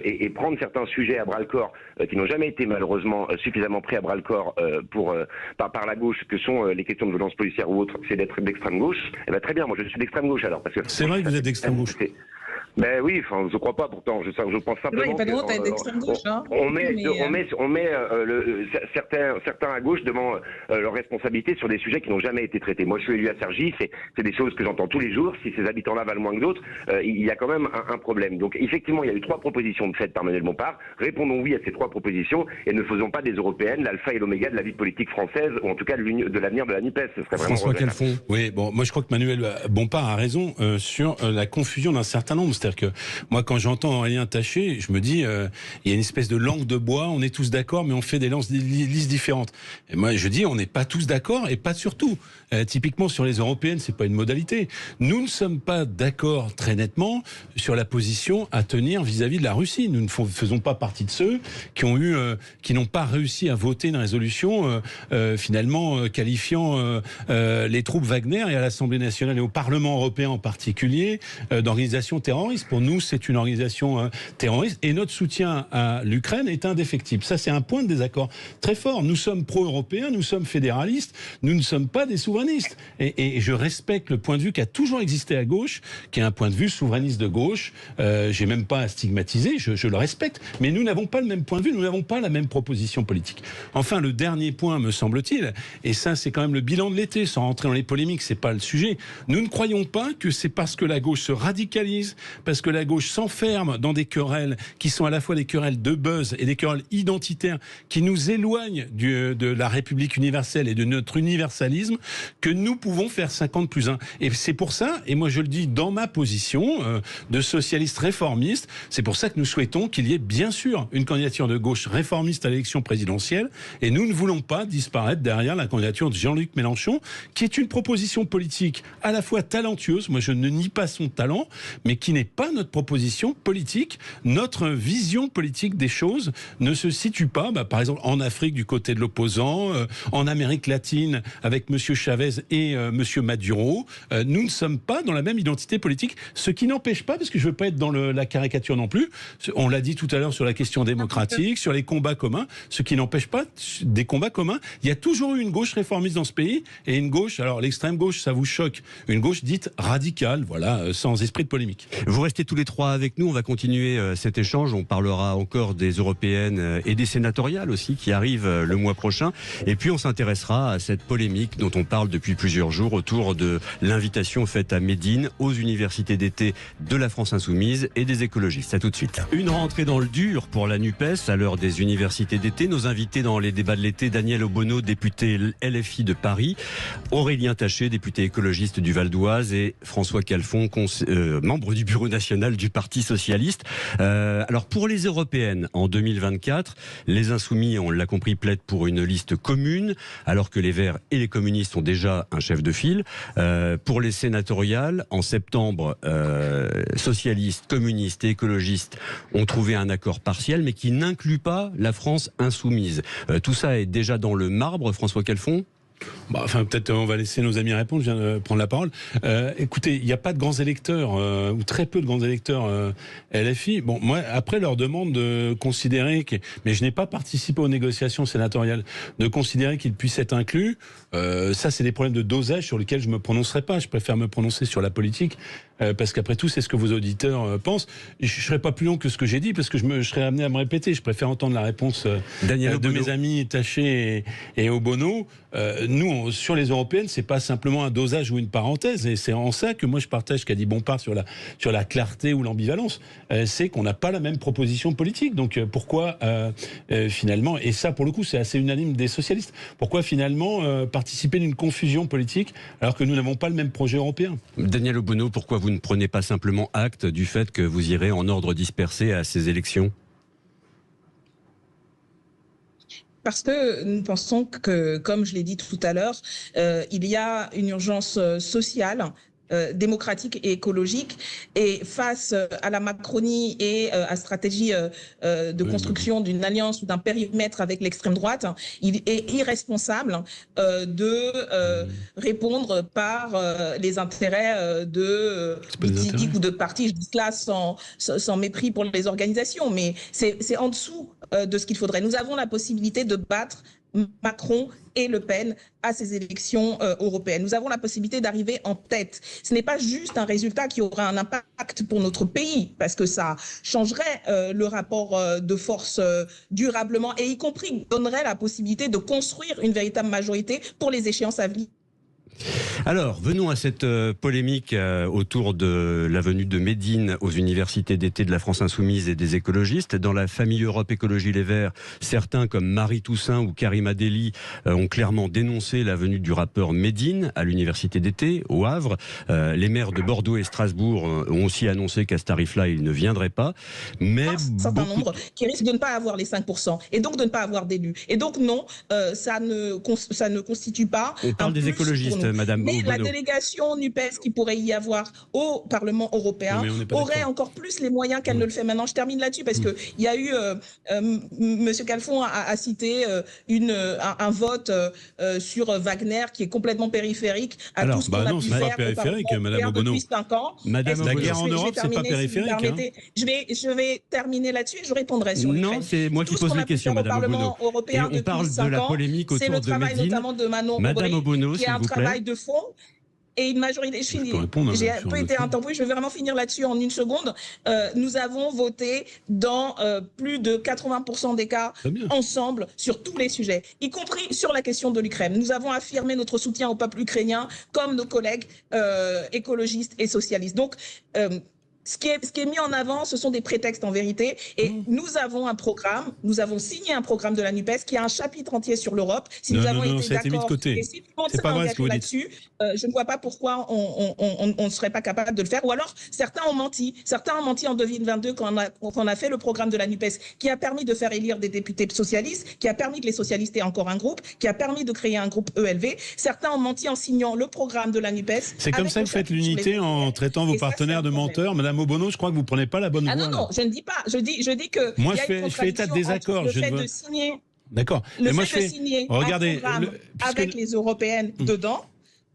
[SPEAKER 6] et prendre certains sujets à bras-le-corps qui n'ont jamais été malheureusement suffisamment pris à bras-le-corps par la gauche, que sont les questions de violences policières ou autres, c'est d'être d'extrême gauche, eh ben très bien, moi je suis d'extrême gauche alors.
[SPEAKER 7] C'est vrai que vous êtes d'extrême gauche.
[SPEAKER 6] Ben oui, enfin, je crois pas pourtant. Je pense simplement.
[SPEAKER 5] Il n'y a pas de honte à être d'extrême gauche.
[SPEAKER 6] On met certains à gauche devant leurs responsabilités sur des sujets qui n'ont jamais été traités. Moi, je suis élu à Cergy, c'est des choses que j'entends tous les jours. Si ces habitants-là valent moins que d'autres, il y a quand même un problème. Donc, effectivement, il y a eu 3 propositions faites par Manuel Bompard. Répondons oui à ces 3 propositions et ne faisons pas des européennes l'alpha et l'oméga de la vie politique française, ou en tout cas de l'avenir de la NUPES. Ce serait vraiment
[SPEAKER 2] François Calfon.
[SPEAKER 7] Oui, bon, moi je crois que Manuel Bompard a raison sur la confusion d'un certain nombre. C'est-à-dire que moi, quand j'entends Aurélien Taché, je me dis, il y a une espèce de langue de bois, on est tous d'accord, mais on fait des listes différentes. Et moi, je dis, on n'est pas tous d'accord, et pas sur tout. Typiquement, sur les européennes, c'est pas une modalité. Nous ne sommes pas d'accord, très nettement, sur la position à tenir vis-à-vis de la Russie. Nous ne faisons pas partie de ceux qui n'ont pas réussi à voter une résolution, finalement, qualifiant les troupes Wagner, et à l'Assemblée nationale et au Parlement européen en particulier, d'organisations terroristes. Pour nous, c'est une organisation terroriste, et notre soutien à l'Ukraine est indéfectible. Ça, c'est un point de désaccord très fort. Nous sommes pro-européens, nous sommes fédéralistes, nous ne sommes pas des souverainistes. Et je respecte le point de vue qui a toujours existé à gauche, qui est un point de vue souverainiste de gauche. J'ai même pas à stigmatiser, je le respecte. Mais nous n'avons pas le même point de vue, nous n'avons pas la même proposition politique. Enfin, le dernier point, me semble-t-il, et ça, c'est quand même le bilan de l'été, sans rentrer dans les polémiques, c'est pas le sujet. Nous ne croyons pas que c'est parce que la gauche se radicalise, parce que la gauche s'enferme dans des querelles qui sont à la fois des querelles de buzz et des querelles identitaires qui nous éloignent de la République universelle et de notre universalisme, que nous pouvons faire 50+1. Et c'est pour ça, et moi je le dis dans ma position de socialiste réformiste, c'est pour ça que nous souhaitons qu'il y ait bien sûr une candidature de gauche réformiste à l'élection présidentielle, et nous ne voulons pas disparaître derrière la candidature de Jean-Luc Mélenchon, qui est une proposition politique à la fois talentueuse, moi je ne nie pas son talent, mais qui n'est pas notre proposition politique. Notre vision politique des choses ne se situe pas, par exemple, en Afrique du côté de l'opposant, en Amérique latine avec M. Chavez et M. Maduro. Nous ne sommes pas dans la même identité politique, ce qui n'empêche pas, parce que je ne veux pas être dans la caricature non plus, on l'a dit tout à l'heure sur la question démocratique, sur les combats communs, ce qui n'empêche pas des combats communs. Il y a toujours eu une gauche réformiste dans ce pays, et une gauche, alors l'extrême gauche, ça vous choque, une gauche dite radicale, voilà, sans esprit de polémique.
[SPEAKER 2] Vous restez tous les 3 avec nous, on va continuer cet échange, on parlera encore des européennes et des sénatoriales aussi qui arrivent le mois prochain, et puis on s'intéressera à cette polémique dont on parle depuis plusieurs jours autour de l'invitation faite à Médine aux universités d'été de la France Insoumise et des écologistes. À tout de suite. Une rentrée dans le dur pour la NUPES à l'heure des universités d'été. Nos invités dans les débats de l'été, Daniel Obono, député LFI de Paris, Aurélien Taché, député écologiste du Val d'Oise, et François Calfon, membre du bureau national du Parti socialiste. Alors pour les européennes en 2024, les Insoumis, on l'a compris, plaident pour une liste commune, alors que les Verts et les communistes ont déjà un chef de file. Pour les sénatoriales, en septembre, socialistes, communistes et écologistes ont trouvé un accord partiel, mais qui n'inclut pas la France insoumise. Tout ça est déjà dans le marbre, François Calfon ?
[SPEAKER 7] Enfin, peut-être on va laisser nos amis répondre, je viens de prendre la parole. Écoutez, il n'y a pas de grands électeurs, ou très peu de grands électeurs LFI. Bon, moi, après leur demande de considérer, mais je n'ai pas participé aux négociations sénatoriales, de considérer qu'ils puissent être inclus, ça c'est des problèmes de dosage sur lesquels je ne me prononcerai pas. Je préfère me prononcer sur la politique. parce qu'après tout, c'est ce que vos auditeurs pensent. Je ne serai pas plus long que ce que j'ai dit, parce que je serais amené à me répéter. Je préfère entendre la réponse de mes amis Taché et Obono. Nous, sur les européennes, c'est pas simplement un dosage ou une parenthèse, et c'est en ça que moi je partage ce qu'a dit Bompard sur la clarté ou l'ambivalence. C'est qu'on n'a pas la même proposition politique. Donc pourquoi finalement, et ça pour le coup c'est assez unanime des socialistes, pourquoi finalement participer d'une confusion politique alors que nous n'avons pas le même projet européen?
[SPEAKER 2] Daniel Obono, pourquoi vous ne prenez pas simplement acte du fait que vous irez en ordre dispersé à ces élections?
[SPEAKER 5] Parce que nous pensons que, comme je l'ai dit tout à l'heure, il y a une urgence sociale, démocratique et écologique, et face à la Macronie et à la stratégie de construction d'une alliance ou d'un périmètre avec l'extrême droite, il est irresponsable de répondre par les intérêts de politiques ou de partis. Je dis cela sans mépris pour les organisations, mais c'est en dessous de ce qu'il faudrait. Nous avons la possibilité de battre Macron et Le Pen à ces élections européennes. Nous avons la possibilité d'arriver en tête. Ce n'est pas juste un résultat qui aura un impact pour notre pays, parce que ça changerait le rapport de force durablement, et y compris donnerait la possibilité de construire une véritable majorité pour les échéances à venir.
[SPEAKER 2] Alors, venons à cette polémique autour de la venue de Médine aux universités d'été de la France Insoumise et des écologistes. Dans la famille Europe Écologie Les Verts, certains comme Marie Toussaint ou Karima Deli ont clairement dénoncé la venue du rappeur Médine à l'université d'été au Havre. Les maires de Bordeaux et Strasbourg ont aussi annoncé qu'à ce tarif-là, ils ne viendraient pas. Mais
[SPEAKER 5] un certain nombre qui risquent de ne pas avoir les 5% et donc de ne pas avoir d'élus. Et donc non, ça ne constitue pas.
[SPEAKER 2] On parle des écologistes, Madame
[SPEAKER 5] Mais
[SPEAKER 2] Obono.
[SPEAKER 5] la délégation NUPES qui pourrait y avoir au Parlement européen aurait encore plus les moyens qu'elle ne le fait maintenant. Je termine là-dessus parce que il y a eu Monsieur Calfon a cité un vote sur Wagner qui est complètement périphérique à tout ce qu'on a pu faire
[SPEAKER 7] périphérique, Madame Obono.
[SPEAKER 5] depuis 5 ans.
[SPEAKER 2] Madame
[SPEAKER 7] la guerre en Europe, c'est pas périphérique.
[SPEAKER 5] Je vais terminer là-dessus et je répondrai sur l'Ukraine.
[SPEAKER 2] Non, c'est moi qui pose les questions, Madame Obono. Et on parle de la polémique autour de Médine.
[SPEAKER 5] C'est le travail notamment de Manon Aubry, qui est un travail de fond. Et une majorité, j'ai un peu été interrompu, je vais vraiment finir là-dessus en une seconde. Nous avons voté dans plus de 80% des cas ensemble sur tous les sujets, y compris sur la question de l'Ukraine. Nous avons affirmé notre soutien au peuple ukrainien comme nos collègues écologistes et socialistes. Donc, ce qui est mis en avant, ce sont des prétextes en vérité. Et nous avons un programme, nous avons signé un programme de la NUPES qui a un chapitre entier sur l'Europe. Si nous avons été d'accord, et si tout le monde s'est engagé là-dessus, je ne vois pas pourquoi on ne serait pas capable de le faire. Ou alors, certains ont menti. Certains ont menti en 2022 quand on a fait le programme de la NUPES qui a permis de faire élire des députés socialistes, qui a permis que les socialistes aient encore un groupe, qui a permis de créer un groupe ELV. Certains ont menti en signant le programme de la NUPES.
[SPEAKER 7] C'est comme ça que vous faites l'unité en traitant vos partenaires de menteurs, Madame Obono, je crois que vous ne prenez pas la bonne voie.
[SPEAKER 5] Non, je ne dis pas. Je dis que.
[SPEAKER 7] Moi, je fais état de désaccord.
[SPEAKER 5] Le fait de signer.
[SPEAKER 7] D'accord.
[SPEAKER 5] Le fait de signer un programme avec les européennes dedans.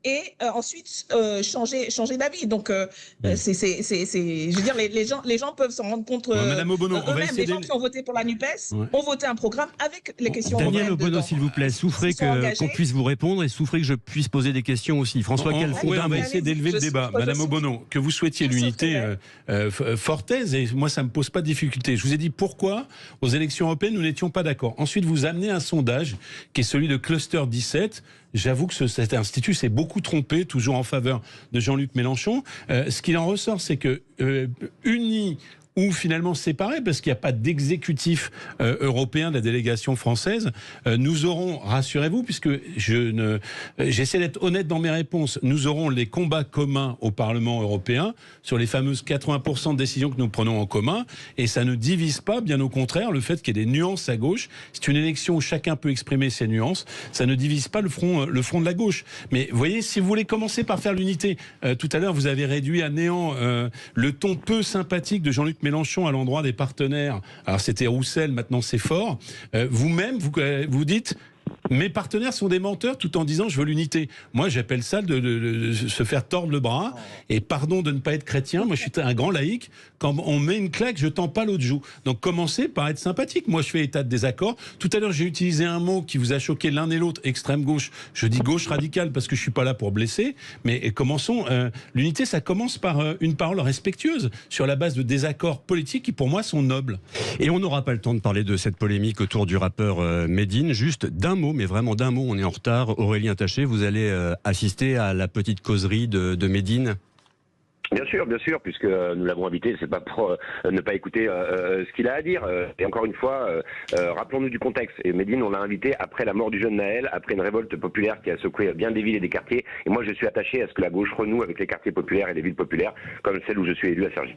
[SPEAKER 5] Et ensuite changer d'avis. Donc je veux dire, les gens peuvent s'en rendre compte
[SPEAKER 7] Madame Obono,
[SPEAKER 5] eux-mêmes. Les gens qui ont voté pour la NUPES ont voté un programme avec les questions.
[SPEAKER 2] Daniel Obono, s'il vous plaît, souffrez qu'on puisse vous répondre et souffrez que je puisse poser des questions aussi. François Calfon,
[SPEAKER 7] on va essayer d'élever le débat. Madame Obono, que vous souhaitiez l'unité fortaise, et moi ça me pose pas de difficulté. Je vous ai dit pourquoi aux élections européennes nous n'étions pas d'accord. Ensuite vous amenez un sondage qui est celui de Cluster 17. J'avoue que cet institut s'est beaucoup trompé, toujours en faveur de Jean-Luc Mélenchon. Ce qu'il en ressort, c'est que unis ou finalement séparés, parce qu'il n'y a pas d'exécutif européen de la délégation française, nous aurons, rassurez-vous, puisque j'essaie d'être honnête dans mes réponses, nous aurons les combats communs au Parlement européen sur les fameuses 80% de décisions que nous prenons en commun, et ça ne divise pas, bien au contraire, le fait qu'il y ait des nuances à gauche. C'est une élection où chacun peut exprimer ses nuances, ça ne divise pas le front de la gauche. Mais vous voyez, si vous voulez commencer par faire l'unité, tout à l'heure vous avez réduit à néant le ton peu sympathique de Jean-Luc Mélenchon à l'endroit des partenaires. Alors c'était Roussel, maintenant c'est Faure. Vous-même, vous dites, Mes partenaires sont des menteurs tout en disant je veux l'unité. Moi, j'appelle ça de se faire tordre le bras. Et pardon de ne pas être chrétien, moi je suis un grand laïc. Quand on met une claque, je tends pas l'autre joue. Donc commencez par être sympathique. Moi, je fais état de désaccord. Tout à l'heure, j'ai utilisé un mot qui vous a choqué l'un et l'autre, extrême gauche. Je dis gauche radicale parce que je suis pas là pour blesser. Mais commençons. L'unité, ça commence par une parole respectueuse sur la base de désaccords politiques qui, pour moi, sont nobles.
[SPEAKER 2] Et on n'aura pas le temps de parler de cette polémique autour du rappeur Medine. Juste d'un mot, mais vraiment d'un mot, on est en retard. Aurélien Taché, vous allez assister à la petite causerie de Medine?
[SPEAKER 6] Bien sûr, puisque nous l'avons invité, c'est pas pour ne pas écouter ce qu'il a à dire. Et encore une fois, rappelons-nous du contexte. Et Medine, on l'a invité après la mort du jeune Naël, après une révolte populaire qui a secoué bien des villes et des quartiers. Et moi, je suis attaché à ce que la gauche renoue avec les quartiers populaires et les villes populaires, comme celle où je suis élu à Cergy.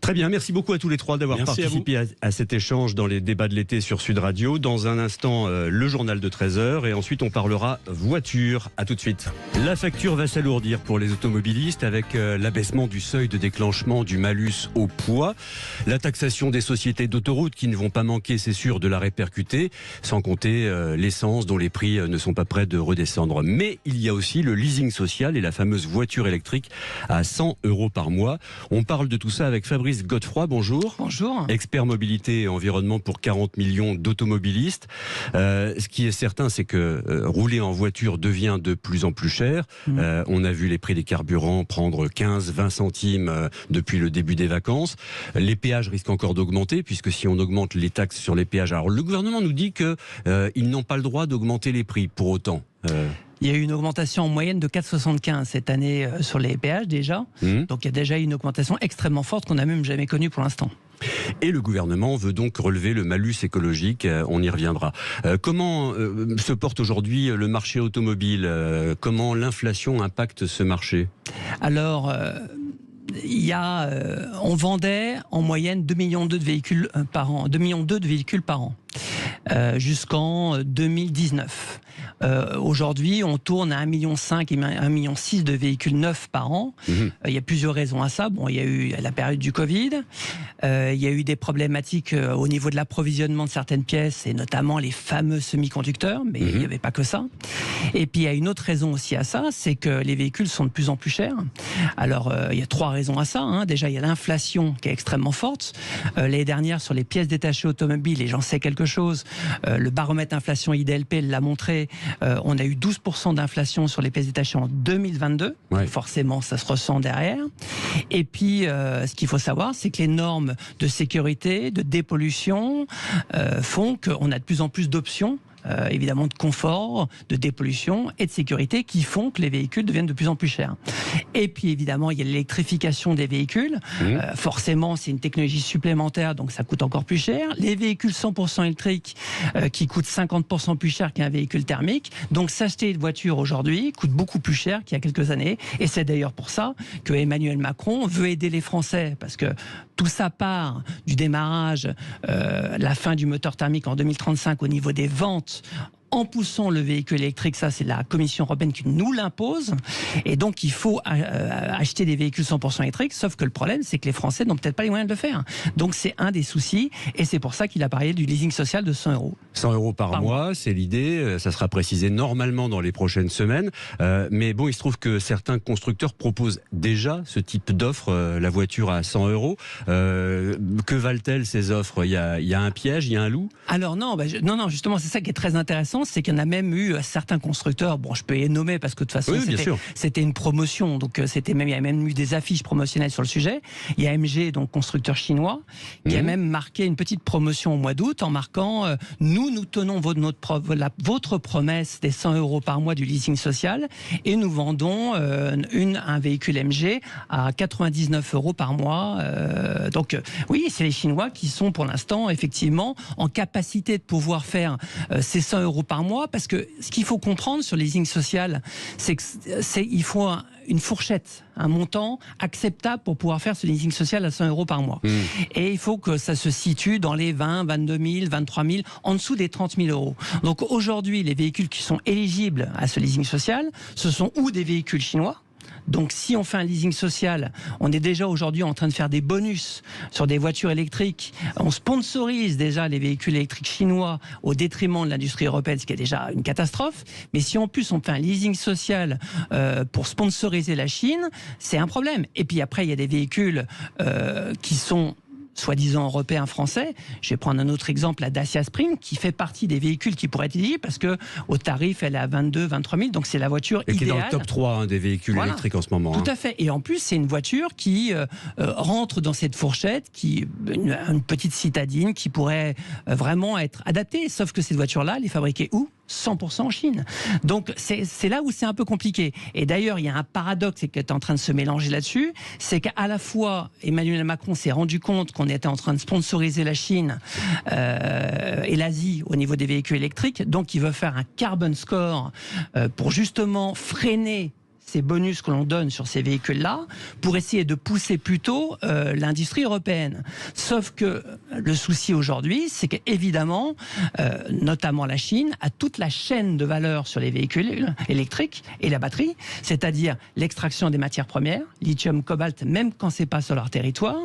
[SPEAKER 2] Très bien, merci beaucoup à tous les trois d'avoir participé à cet échange dans les débats de l'été sur Sud Radio. Dans un instant, le journal de 13h et ensuite on parlera voiture. À tout de suite. La facture va s'alourdir pour les automobilistes avec l'abaissement du seuil de déclenchement du malus au poids. La taxation des sociétés d'autoroutes qui ne vont pas manquer, c'est sûr, de la répercuter, sans compter l'essence dont les prix ne sont pas prêts de redescendre. Mais il y a aussi le leasing social et la fameuse voiture électrique à 100 € par mois. On parle de tout ça avec Fabrice Godefroy, bonjour.
[SPEAKER 8] Bonjour.
[SPEAKER 2] Expert mobilité et environnement pour 40 millions d'automobilistes. Ce qui est certain, c'est que rouler en voiture devient de plus en plus cher. On a vu les prix des carburants prendre 15-20 centimes depuis le début des vacances. Les péages risquent encore d'augmenter, puisque si on augmente les taxes sur les péages... Alors le gouvernement nous dit qu'ils n'ont pas le droit d'augmenter les prix pour autant.
[SPEAKER 8] Il y a eu une augmentation en moyenne de 4,75 cette année sur les péages déjà. Donc il y a déjà eu une augmentation extrêmement forte qu'on n'a même jamais connue pour l'instant.
[SPEAKER 2] Et le gouvernement veut donc relever le malus écologique, on y reviendra. Comment se porte aujourd'hui le marché automobile? Comment l'inflation impacte ce marché?
[SPEAKER 8] Alors... on vendait en moyenne 2,2 millions de véhicules par an, 2,2 millions de véhicules par an, jusqu'en 2019. Aujourd'hui, on tourne à 1,5 million et 1,6 million de véhicules neufs par an. Il y a plusieurs raisons à ça. Bon, il y a eu la période du Covid, il y a eu des problématiques au niveau de l'approvisionnement de certaines pièces, et notamment les fameux semi-conducteurs, mais il n'y avait pas que ça. Et puis il y a une autre raison aussi à ça, c'est que les véhicules sont de plus en plus chers. Alors il y a 3 raisons à ça. Déjà, il y a l'inflation qui est extrêmement forte. L'année dernière, sur les pièces détachées automobiles, et j'en sais quelque chose, le baromètre inflation IDLP l'a montré, on a eu 12% d'inflation sur les pièces détachées en 2022. Ouais. Forcément, ça se ressent derrière. Et puis, ce qu'il faut savoir, c'est que les normes de sécurité, de dépollution font qu'on a de plus en plus d'options. Évidemment de confort, de dépollution et de sécurité qui font que les véhicules deviennent de plus en plus chers. Et puis évidemment, il y a l'électrification des véhicules. Forcément, c'est une technologie supplémentaire, donc ça coûte encore plus cher. Les véhicules 100% électriques qui coûtent 50% plus cher qu'un véhicule thermique. Donc s'acheter une voiture aujourd'hui coûte beaucoup plus cher qu'il y a quelques années. Et c'est d'ailleurs pour ça que Emmanuel Macron veut aider les Français, parce que tout ça part du démarrage, la fin du moteur thermique en 2035 au niveau des ventes, en poussant le véhicule électrique. Ça, c'est la Commission européenne qui nous l'impose. Et donc, il faut acheter des véhicules 100% électriques. Sauf que le problème, c'est que les Français n'ont peut-être pas les moyens de le faire. Donc, c'est un des soucis. Et c'est pour ça qu'il a parlé du leasing social de 100 €.
[SPEAKER 2] 100 € par mois, c'est l'idée. Ça sera précisé normalement dans les prochaines semaines. Mais bon, il se trouve que certains constructeurs proposent déjà ce type d'offre, la voiture à 100 €. Que valent-elles, ces offres? Il y a un piège, il y a un loup?
[SPEAKER 8] Alors non, non, justement, c'est ça qui est très intéressant. C'est qu'il y en a même eu certains constructeurs, bon, je peux les nommer parce que de toute façon, c'était une promotion, donc il y a même eu des affiches promotionnelles sur le sujet. Il y a MG, donc constructeur chinois, qui a même marqué une petite promotion au mois d'août en marquant nous tenons votre promesse des 100 € par mois du leasing social et nous vendons un véhicule MG à 99 € par mois. Donc oui, c'est les Chinois qui sont pour l'instant effectivement en capacité de pouvoir faire ces 100 € par mois, parce que ce qu'il faut comprendre sur le leasing social, c'est qu'il faut une fourchette, un montant acceptable pour pouvoir faire ce leasing social à 100 € par mois. Et il faut que ça se situe dans les 20, 22 000, 23 000, en dessous des 30 000 €. Donc aujourd'hui, les véhicules qui sont éligibles à ce leasing social, ce sont ou des véhicules chinois, Donc si on fait un leasing social, on est déjà aujourd'hui en train de faire des bonus sur des voitures électriques. On sponsorise déjà les véhicules électriques chinois au détriment de l'industrie européenne, ce qui est déjà une catastrophe. Mais si en plus on fait un leasing social pour sponsoriser la Chine, c'est un problème. Et puis après, il y a des véhicules qui sont soi-disant européen français. Je vais prendre un autre exemple, la Dacia Spring, qui fait partie des véhicules qui pourraient être éligibles parce que au tarif, elle est à 22 23 000, donc c'est la voiture idéale.
[SPEAKER 2] Et qui est dans le top 3 des véhicules électriques en ce moment.
[SPEAKER 8] Tout à fait. Et en plus, c'est une voiture qui rentre dans cette fourchette, une petite citadine qui pourrait vraiment être adaptée. Sauf que cette voiture-là, elle est fabriquée où ? 100% en Chine. Donc c'est là où c'est un peu compliqué. Et d'ailleurs, il y a un paradoxe qui est en train de se mélanger là-dessus, c'est qu'à la fois Emmanuel Macron s'est rendu compte qu'on était en train de sponsoriser la Chine et l'Asie au niveau des véhicules électriques, donc il veut faire un carbon score pour justement freiner ces bonus que l'on donne sur ces véhicules-là pour essayer de pousser plutôt l'industrie européenne. Sauf que le souci aujourd'hui, c'est qu'évidemment, notamment la Chine, a toute la chaîne de valeur sur les véhicules électriques et la batterie, c'est-à-dire l'extraction des matières premières, lithium, cobalt, même quand c'est pas sur leur territoire.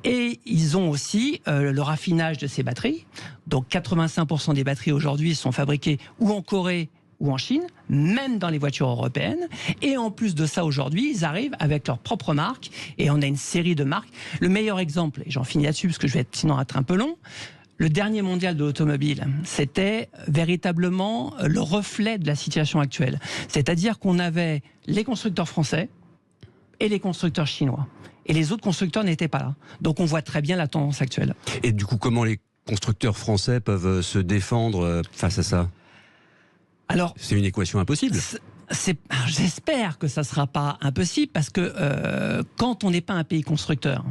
[SPEAKER 8] Et ils ont aussi le raffinage de ces batteries. Donc 85% des batteries aujourd'hui sont fabriquées ou en Corée ou en Chine, même dans les voitures européennes. Et en plus de ça, aujourd'hui, ils arrivent avec leur propre marque. Et on a une série de marques. Le meilleur exemple, et j'en finis là-dessus parce que je vais sinon être un peu long, le dernier mondial de l'automobile, c'était véritablement le reflet de la situation actuelle. C'est-à-dire qu'on avait les constructeurs français et les constructeurs chinois. Et les autres constructeurs n'étaient pas là. Donc on voit très bien la tendance actuelle.
[SPEAKER 2] Et du coup, comment les constructeurs français peuvent se défendre face à ça ? Alors, c'est une équation impossible.
[SPEAKER 8] J'espère que ça ne sera pas impossible parce que quand on n'est pas un pays constructeur,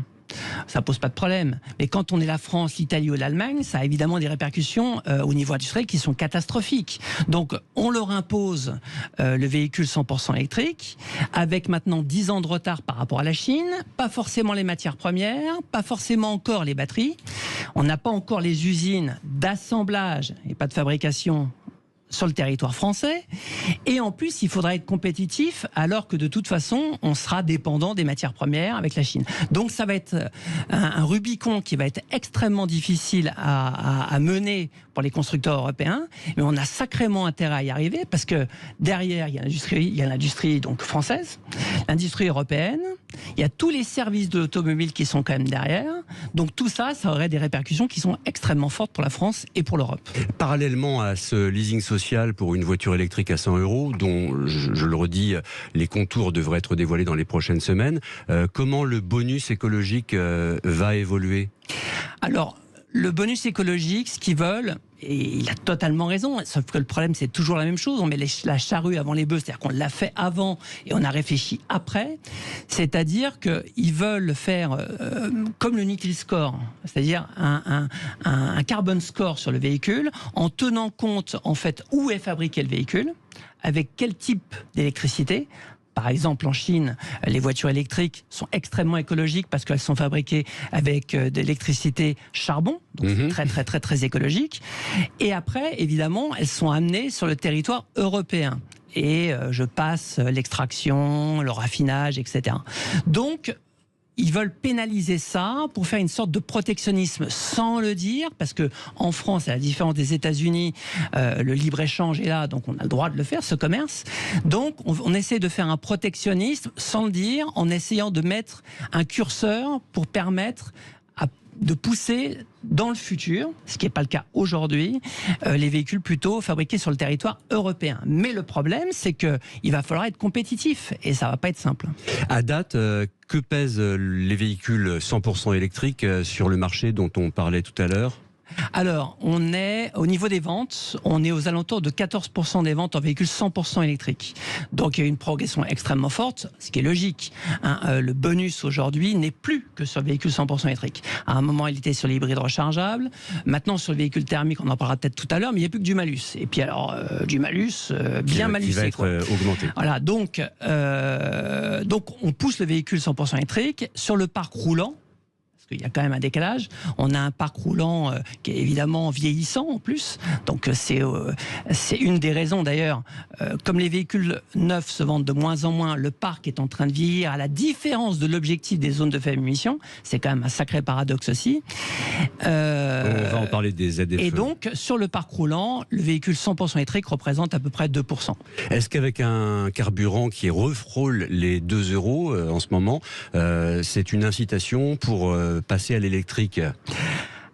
[SPEAKER 8] ça pose pas de problème. Mais quand on est la France, l'Italie ou l'Allemagne, ça a évidemment des répercussions au niveau industriel qui sont catastrophiques. Donc on leur impose le véhicule 100% électrique, avec maintenant 10 ans de retard par rapport à la Chine, pas forcément les matières premières, pas forcément encore les batteries. On n'a pas encore les usines d'assemblage et pas de fabrication sur le territoire français, et en plus il faudra être compétitif alors que de toute façon on sera dépendant des matières premières avec la Chine. Donc ça va être un Rubicon qui va être extrêmement difficile à mener pour les constructeurs européens, mais on a sacrément intérêt à y arriver parce que derrière il y a l'industrie donc française, l'industrie européenne, il y a tous les services de l'automobile qui sont quand même derrière, donc tout ça, ça aurait des répercussions qui sont extrêmement fortes pour la France et pour l'Europe.
[SPEAKER 2] Parallèlement à ce leasing social pour une voiture électrique à 100 €, dont, je le redis, les contours devraient être dévoilés dans les prochaines semaines. Comment le bonus écologique va évoluer ? Alors, le bonus écologique, ce qu'ils veulent, et il a totalement raison, sauf que le problème c'est toujours la même chose, on met la charrue avant les bœufs, c'est-à-dire qu'on l'a fait avant et on a réfléchi après, c'est-à-dire qu'ils veulent faire comme le Nickel Score, c'est-à-dire un carbon score sur le véhicule, en tenant compte en fait où est fabriqué le véhicule, avec quel type d'électricité. Par exemple, en Chine, les voitures électriques sont extrêmement écologiques parce qu'elles sont fabriquées avec de l'électricité charbon, donc très, très, très, très écologique. Et après, évidemment, elles sont amenées sur le territoire européen. Et je passe l'extraction, le raffinage, etc. Donc, ils veulent pénaliser ça pour faire une sorte de protectionnisme sans le dire, parce que en France, à la différence des États-Unis, le libre-échange est là, donc on a le droit de le faire, ce commerce. Donc on essaie de faire un protectionnisme sans le dire, en essayant de mettre un curseur pour permettre de pousser dans le futur, ce qui n'est pas le cas aujourd'hui, les véhicules plutôt fabriqués sur le territoire européen. Mais le problème, c'est qu'il va falloir être compétitif et ça ne va pas être simple. À date, que pèsent les véhicules 100% électriques sur le marché dont on parlait tout à l'heure ?
[SPEAKER 8] Alors, on est au niveau des ventes, on est aux alentours de 14% des ventes en véhicules 100% électriques. Donc, il y a une progression extrêmement forte, ce qui est logique. Le bonus aujourd'hui n'est plus que sur le véhicule 100% électrique. À un moment, il était sur les hybrides rechargeables. Maintenant, sur le véhicule thermique, on en parlera peut-être tout à l'heure, mais il n'y a plus que du malus. Et puis alors, du malus bien malusé.
[SPEAKER 2] Qui va être augmenté.
[SPEAKER 8] Voilà, donc on pousse le véhicule 100% électrique sur le parc roulant. qu'il y a quand même un décalage. On a un parc roulant qui est évidemment vieillissant en plus. Donc c'est une des raisons d'ailleurs. Comme les véhicules neufs se vendent de moins en moins, le parc est en train de vieillir à la différence de l'objectif des zones de faible émission. C'est quand même un sacré paradoxe aussi.
[SPEAKER 2] On va en parler des ZFE.
[SPEAKER 8] Et donc, sur le parc roulant, le véhicule 100% électrique représente à peu près 2%.
[SPEAKER 2] Est-ce qu'avec un carburant qui refrôle les 2 € en ce moment, c'est une incitation pour passer à l'électrique ?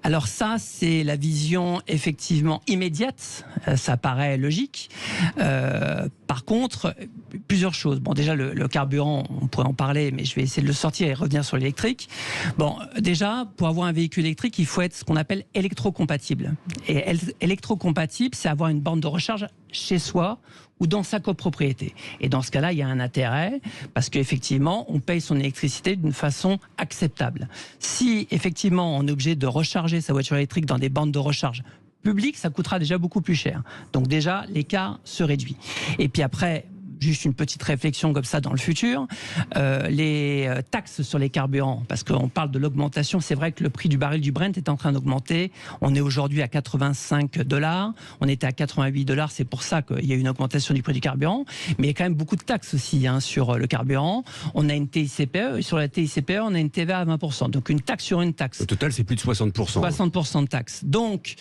[SPEAKER 8] Alors ça, c'est la vision effectivement immédiate, ça paraît logique. Par contre, plusieurs choses. Bon, déjà, le carburant, on pourrait en parler, mais je vais essayer de le sortir et revenir sur l'électrique. Bon, déjà, pour avoir un véhicule électrique, il faut être ce qu'on appelle électrocompatible. Et électrocompatible, c'est avoir une borne de recharge chez soi ou dans sa copropriété. Et dans ce cas-là, il y a un intérêt parce qu'effectivement, on paye son électricité d'une façon acceptable. Si effectivement, on est obligé de recharger sa voiture électrique dans des bornes de recharge publiques, ça coûtera déjà beaucoup plus cher. Donc déjà, l'écart se réduit. Et puis après, juste une petite réflexion comme ça dans le futur, les taxes sur les carburants, parce qu'on parle de l'augmentation, c'est vrai que le prix du baril du Brent est en train d'augmenter, on est aujourd'hui à 85 $, on était à 88 $, c'est pour ça qu'il y a une augmentation du prix du carburant, mais il y a quand même beaucoup de taxes aussi sur le carburant, on a une TICPE, et sur la TICPE on a une TVA à 20%, donc une taxe sur une taxe.
[SPEAKER 2] Au total c'est plus de 60%.
[SPEAKER 8] 60% de taxes. Donc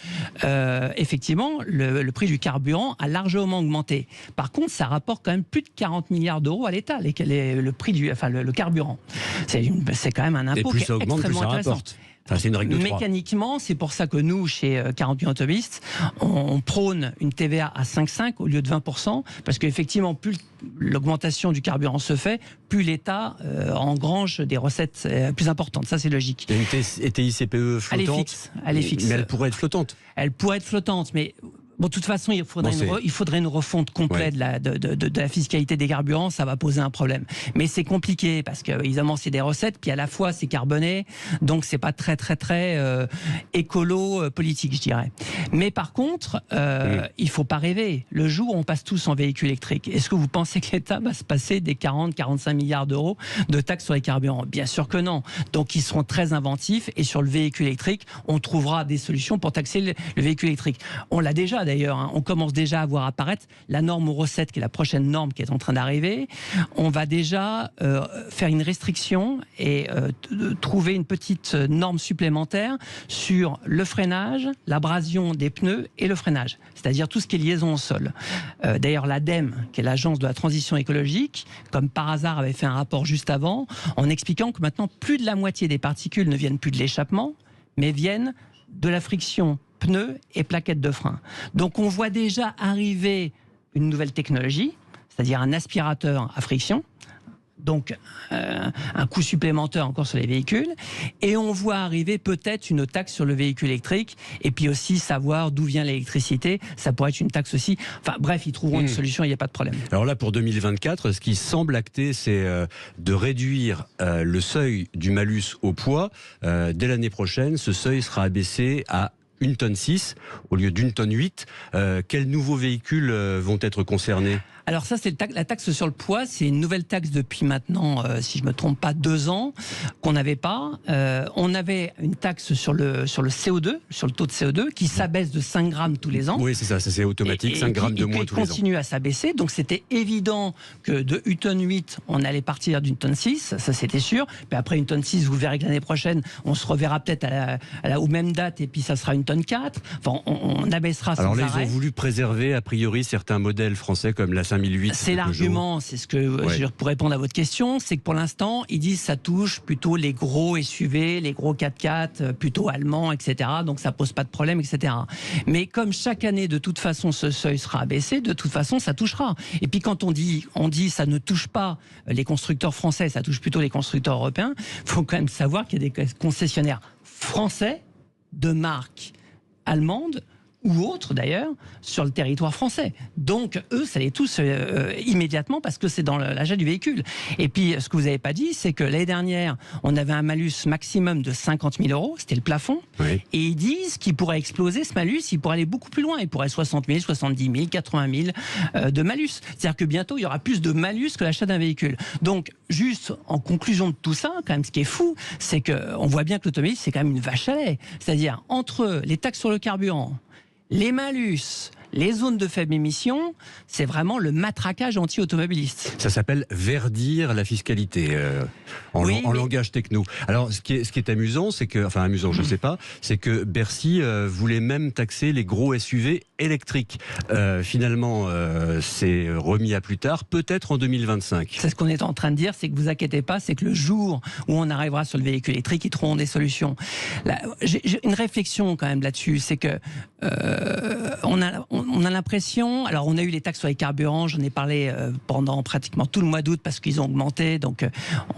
[SPEAKER 8] effectivement le prix du carburant a largement augmenté. Par contre ça rapporte quand même plus de 40 milliards d'euros à l'État, le prix le carburant. C'est quand même un impôt qui est extrêmement intéressant.
[SPEAKER 2] Enfin, c'est une règle de 3.
[SPEAKER 8] Mécaniquement, c'est pour ça que nous, chez 40 millions d'automobilistes, on prône une TVA à 5,5 au lieu de 20%, parce qu'effectivement, plus l'augmentation du carburant se fait, plus l'État engrange des recettes plus importantes. Ça, c'est logique.
[SPEAKER 2] Il y a une TICPE flottante.
[SPEAKER 8] Elle est fixe.
[SPEAKER 2] Mais elle pourrait être flottante.
[SPEAKER 8] Elle pourrait être flottante, mais... Bon, de toute façon, il faudrait une refonte complète de la fiscalité des carburants, ça va poser un problème. Mais c'est compliqué parce que évidemment c'est des recettes, puis à la fois c'est carboné, donc c'est pas très écolo politique, je dirais. Mais par contre, il faut pas rêver. Le jour où on passe tous en véhicule électrique, est-ce que vous pensez que l'État va se passer des 40-45 milliards d'euros de taxes sur les carburants? Bien sûr que non. Donc ils seront très inventifs et sur le véhicule électrique, on trouvera des solutions pour taxer le véhicule électrique. On l'a déjà d'ailleurs, hein. On commence déjà à voir apparaître la norme Euro 7, qui est la prochaine norme qui est en train d'arriver. On va déjà faire une restriction et trouver une petite norme supplémentaire sur le freinage, l'abrasion des pneus et le freinage, c'est-à-dire tout ce qui est liaison au sol. D'ailleurs, l'ADEME, qui est l'agence de la transition écologique, comme par hasard avait fait un rapport juste avant, en expliquant que maintenant plus de la moitié des particules ne viennent plus de l'échappement, mais viennent de la friction pneus et plaquettes de frein. Donc on voit déjà arriver une nouvelle technologie, c'est-à-dire un aspirateur à friction, donc un coût supplémentaire encore sur les véhicules, et on voit arriver peut-être une taxe sur le véhicule électrique, et puis aussi savoir d'où vient l'électricité, ça pourrait être une taxe aussi. Enfin bref, ils trouveront une solution, il n'y a pas de problème.
[SPEAKER 2] Alors là, pour 2024, ce qui semble acté, c'est de réduire le seuil du malus au poids. Dès l'année prochaine, ce seuil sera abaissé à 1,6 tonne au lieu d'1,8 tonne. Quels nouveaux véhicules vont être concernés ?
[SPEAKER 8] Alors ça, c'est la taxe sur le poids. C'est une nouvelle taxe depuis maintenant, si je me trompe pas, 2 ans, qu'on n'avait pas. On avait une taxe sur le CO2, sur le taux de CO2, qui s'abaisse de 5 grammes tous les ans.
[SPEAKER 2] Oui, c'est ça, c'est automatique, 5 grammes de moins tous les ans.
[SPEAKER 8] Et continue à s'abaisser. Donc c'était évident que de 1,8 tonne, on allait partir d'1,6 tonne, ça c'était sûr. Puis après 1,6 tonne, vous verrez que l'année prochaine, on se reverra peut-être aux mêmes dates, et puis ça sera 1,4 tonne. Enfin, on abaissera sans arrêt.
[SPEAKER 2] Alors là, ils ont voulu préserver, a priori, certains modèles français comme la 5008.
[SPEAKER 8] C'est l'argument, c'est ce que pour répondre à votre question, c'est que pour l'instant, ils disent que ça touche plutôt les gros SUV, les gros 4x4, plutôt allemands, etc. Donc ça pose pas de problème, etc. Mais comme chaque année, de toute façon, ce seuil sera abaissé, de toute façon, ça touchera. Et puis quand on dit ça ne touche pas les constructeurs français, ça touche plutôt les constructeurs européens, il faut quand même savoir qu'il y a des concessionnaires français de marque allemande ou autres d'ailleurs, sur le territoire français. Donc eux, ça les touche immédiatement parce que c'est dans l'achat du véhicule. Et puis ce que vous n'avez pas dit, c'est que l'année dernière, on avait un malus maximum de 50 000 €, c'était le plafond,
[SPEAKER 2] Oui.
[SPEAKER 8] et ils disent qu'il pourrait exploser ce malus, il pourrait aller beaucoup plus loin, il pourrait 60 000, 70 000, 80 000 de malus. C'est-à-dire que bientôt, il y aura plus de malus que l'achat d'un véhicule. Donc, juste en conclusion de tout ça, quand même, ce qui est fou, c'est qu'on voit bien que l'automobile, c'est quand même une vache à lait. C'est-à-dire, entre les taxes sur le carburant, les malus, les zones de faible émission, c'est vraiment le matraquage anti-automobiliste.
[SPEAKER 2] Ça s'appelle verdir la fiscalité en langage techno. Alors, ce qui est amusant, c'est que, enfin amusant, je sais pas, c'est que Bercy voulait même taxer les gros SUV électriques. Finalement, c'est remis à plus tard, peut-être en 2025.
[SPEAKER 8] C'est ce qu'on est en train de dire, c'est que vous inquiétez pas, c'est que le jour où on arrivera sur le véhicule électrique, ils trouveront des solutions. Là, j'ai une réflexion quand même là-dessus, c'est que on a l'impression, alors on a eu les taxes sur les carburants, j'en ai parlé pendant pratiquement tout le mois d'août parce qu'ils ont augmenté, donc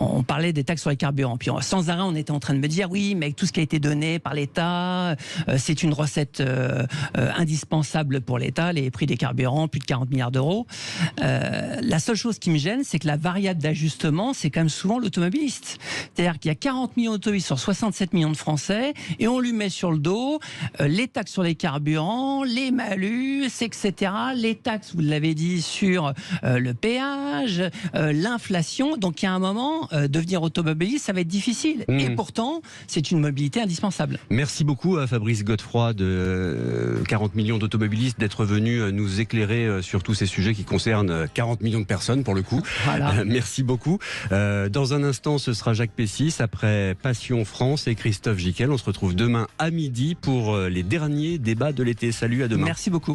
[SPEAKER 8] on parlait des taxes sur les carburants. Puis sans arrêt, on était en train de me dire, oui, mais avec tout ce qui a été donné par l'État, c'est une recette indispensable pour l'État, les prix des carburants, plus de 40 milliards d'euros. La seule chose qui me gêne, c'est que la variable d'ajustement, c'est quand même souvent l'automobiliste. C'est-à-dire qu'il y a 40 millions d'automobilistes sur 67 millions de Français, et on lui met sur le dos les taxes sur les carburants, les malus, etc. Les taxes, vous l'avez dit, sur le péage, l'inflation. Donc, il y a un moment, devenir automobiliste, ça va être difficile. Et pourtant, c'est une mobilité indispensable.
[SPEAKER 2] Merci beaucoup à Fabrice Godefroy de 40 millions d'automobilistes d'être venu nous éclairer sur tous ces sujets qui concernent 40 millions de personnes pour le coup.
[SPEAKER 8] Voilà.
[SPEAKER 2] Merci beaucoup. Dans un instant, ce sera Jacques Pessis après Passion France et Christophe Jiquel. On se retrouve demain à midi pour les derniers débats de l'été. Salut, à demain.
[SPEAKER 8] Merci beaucoup.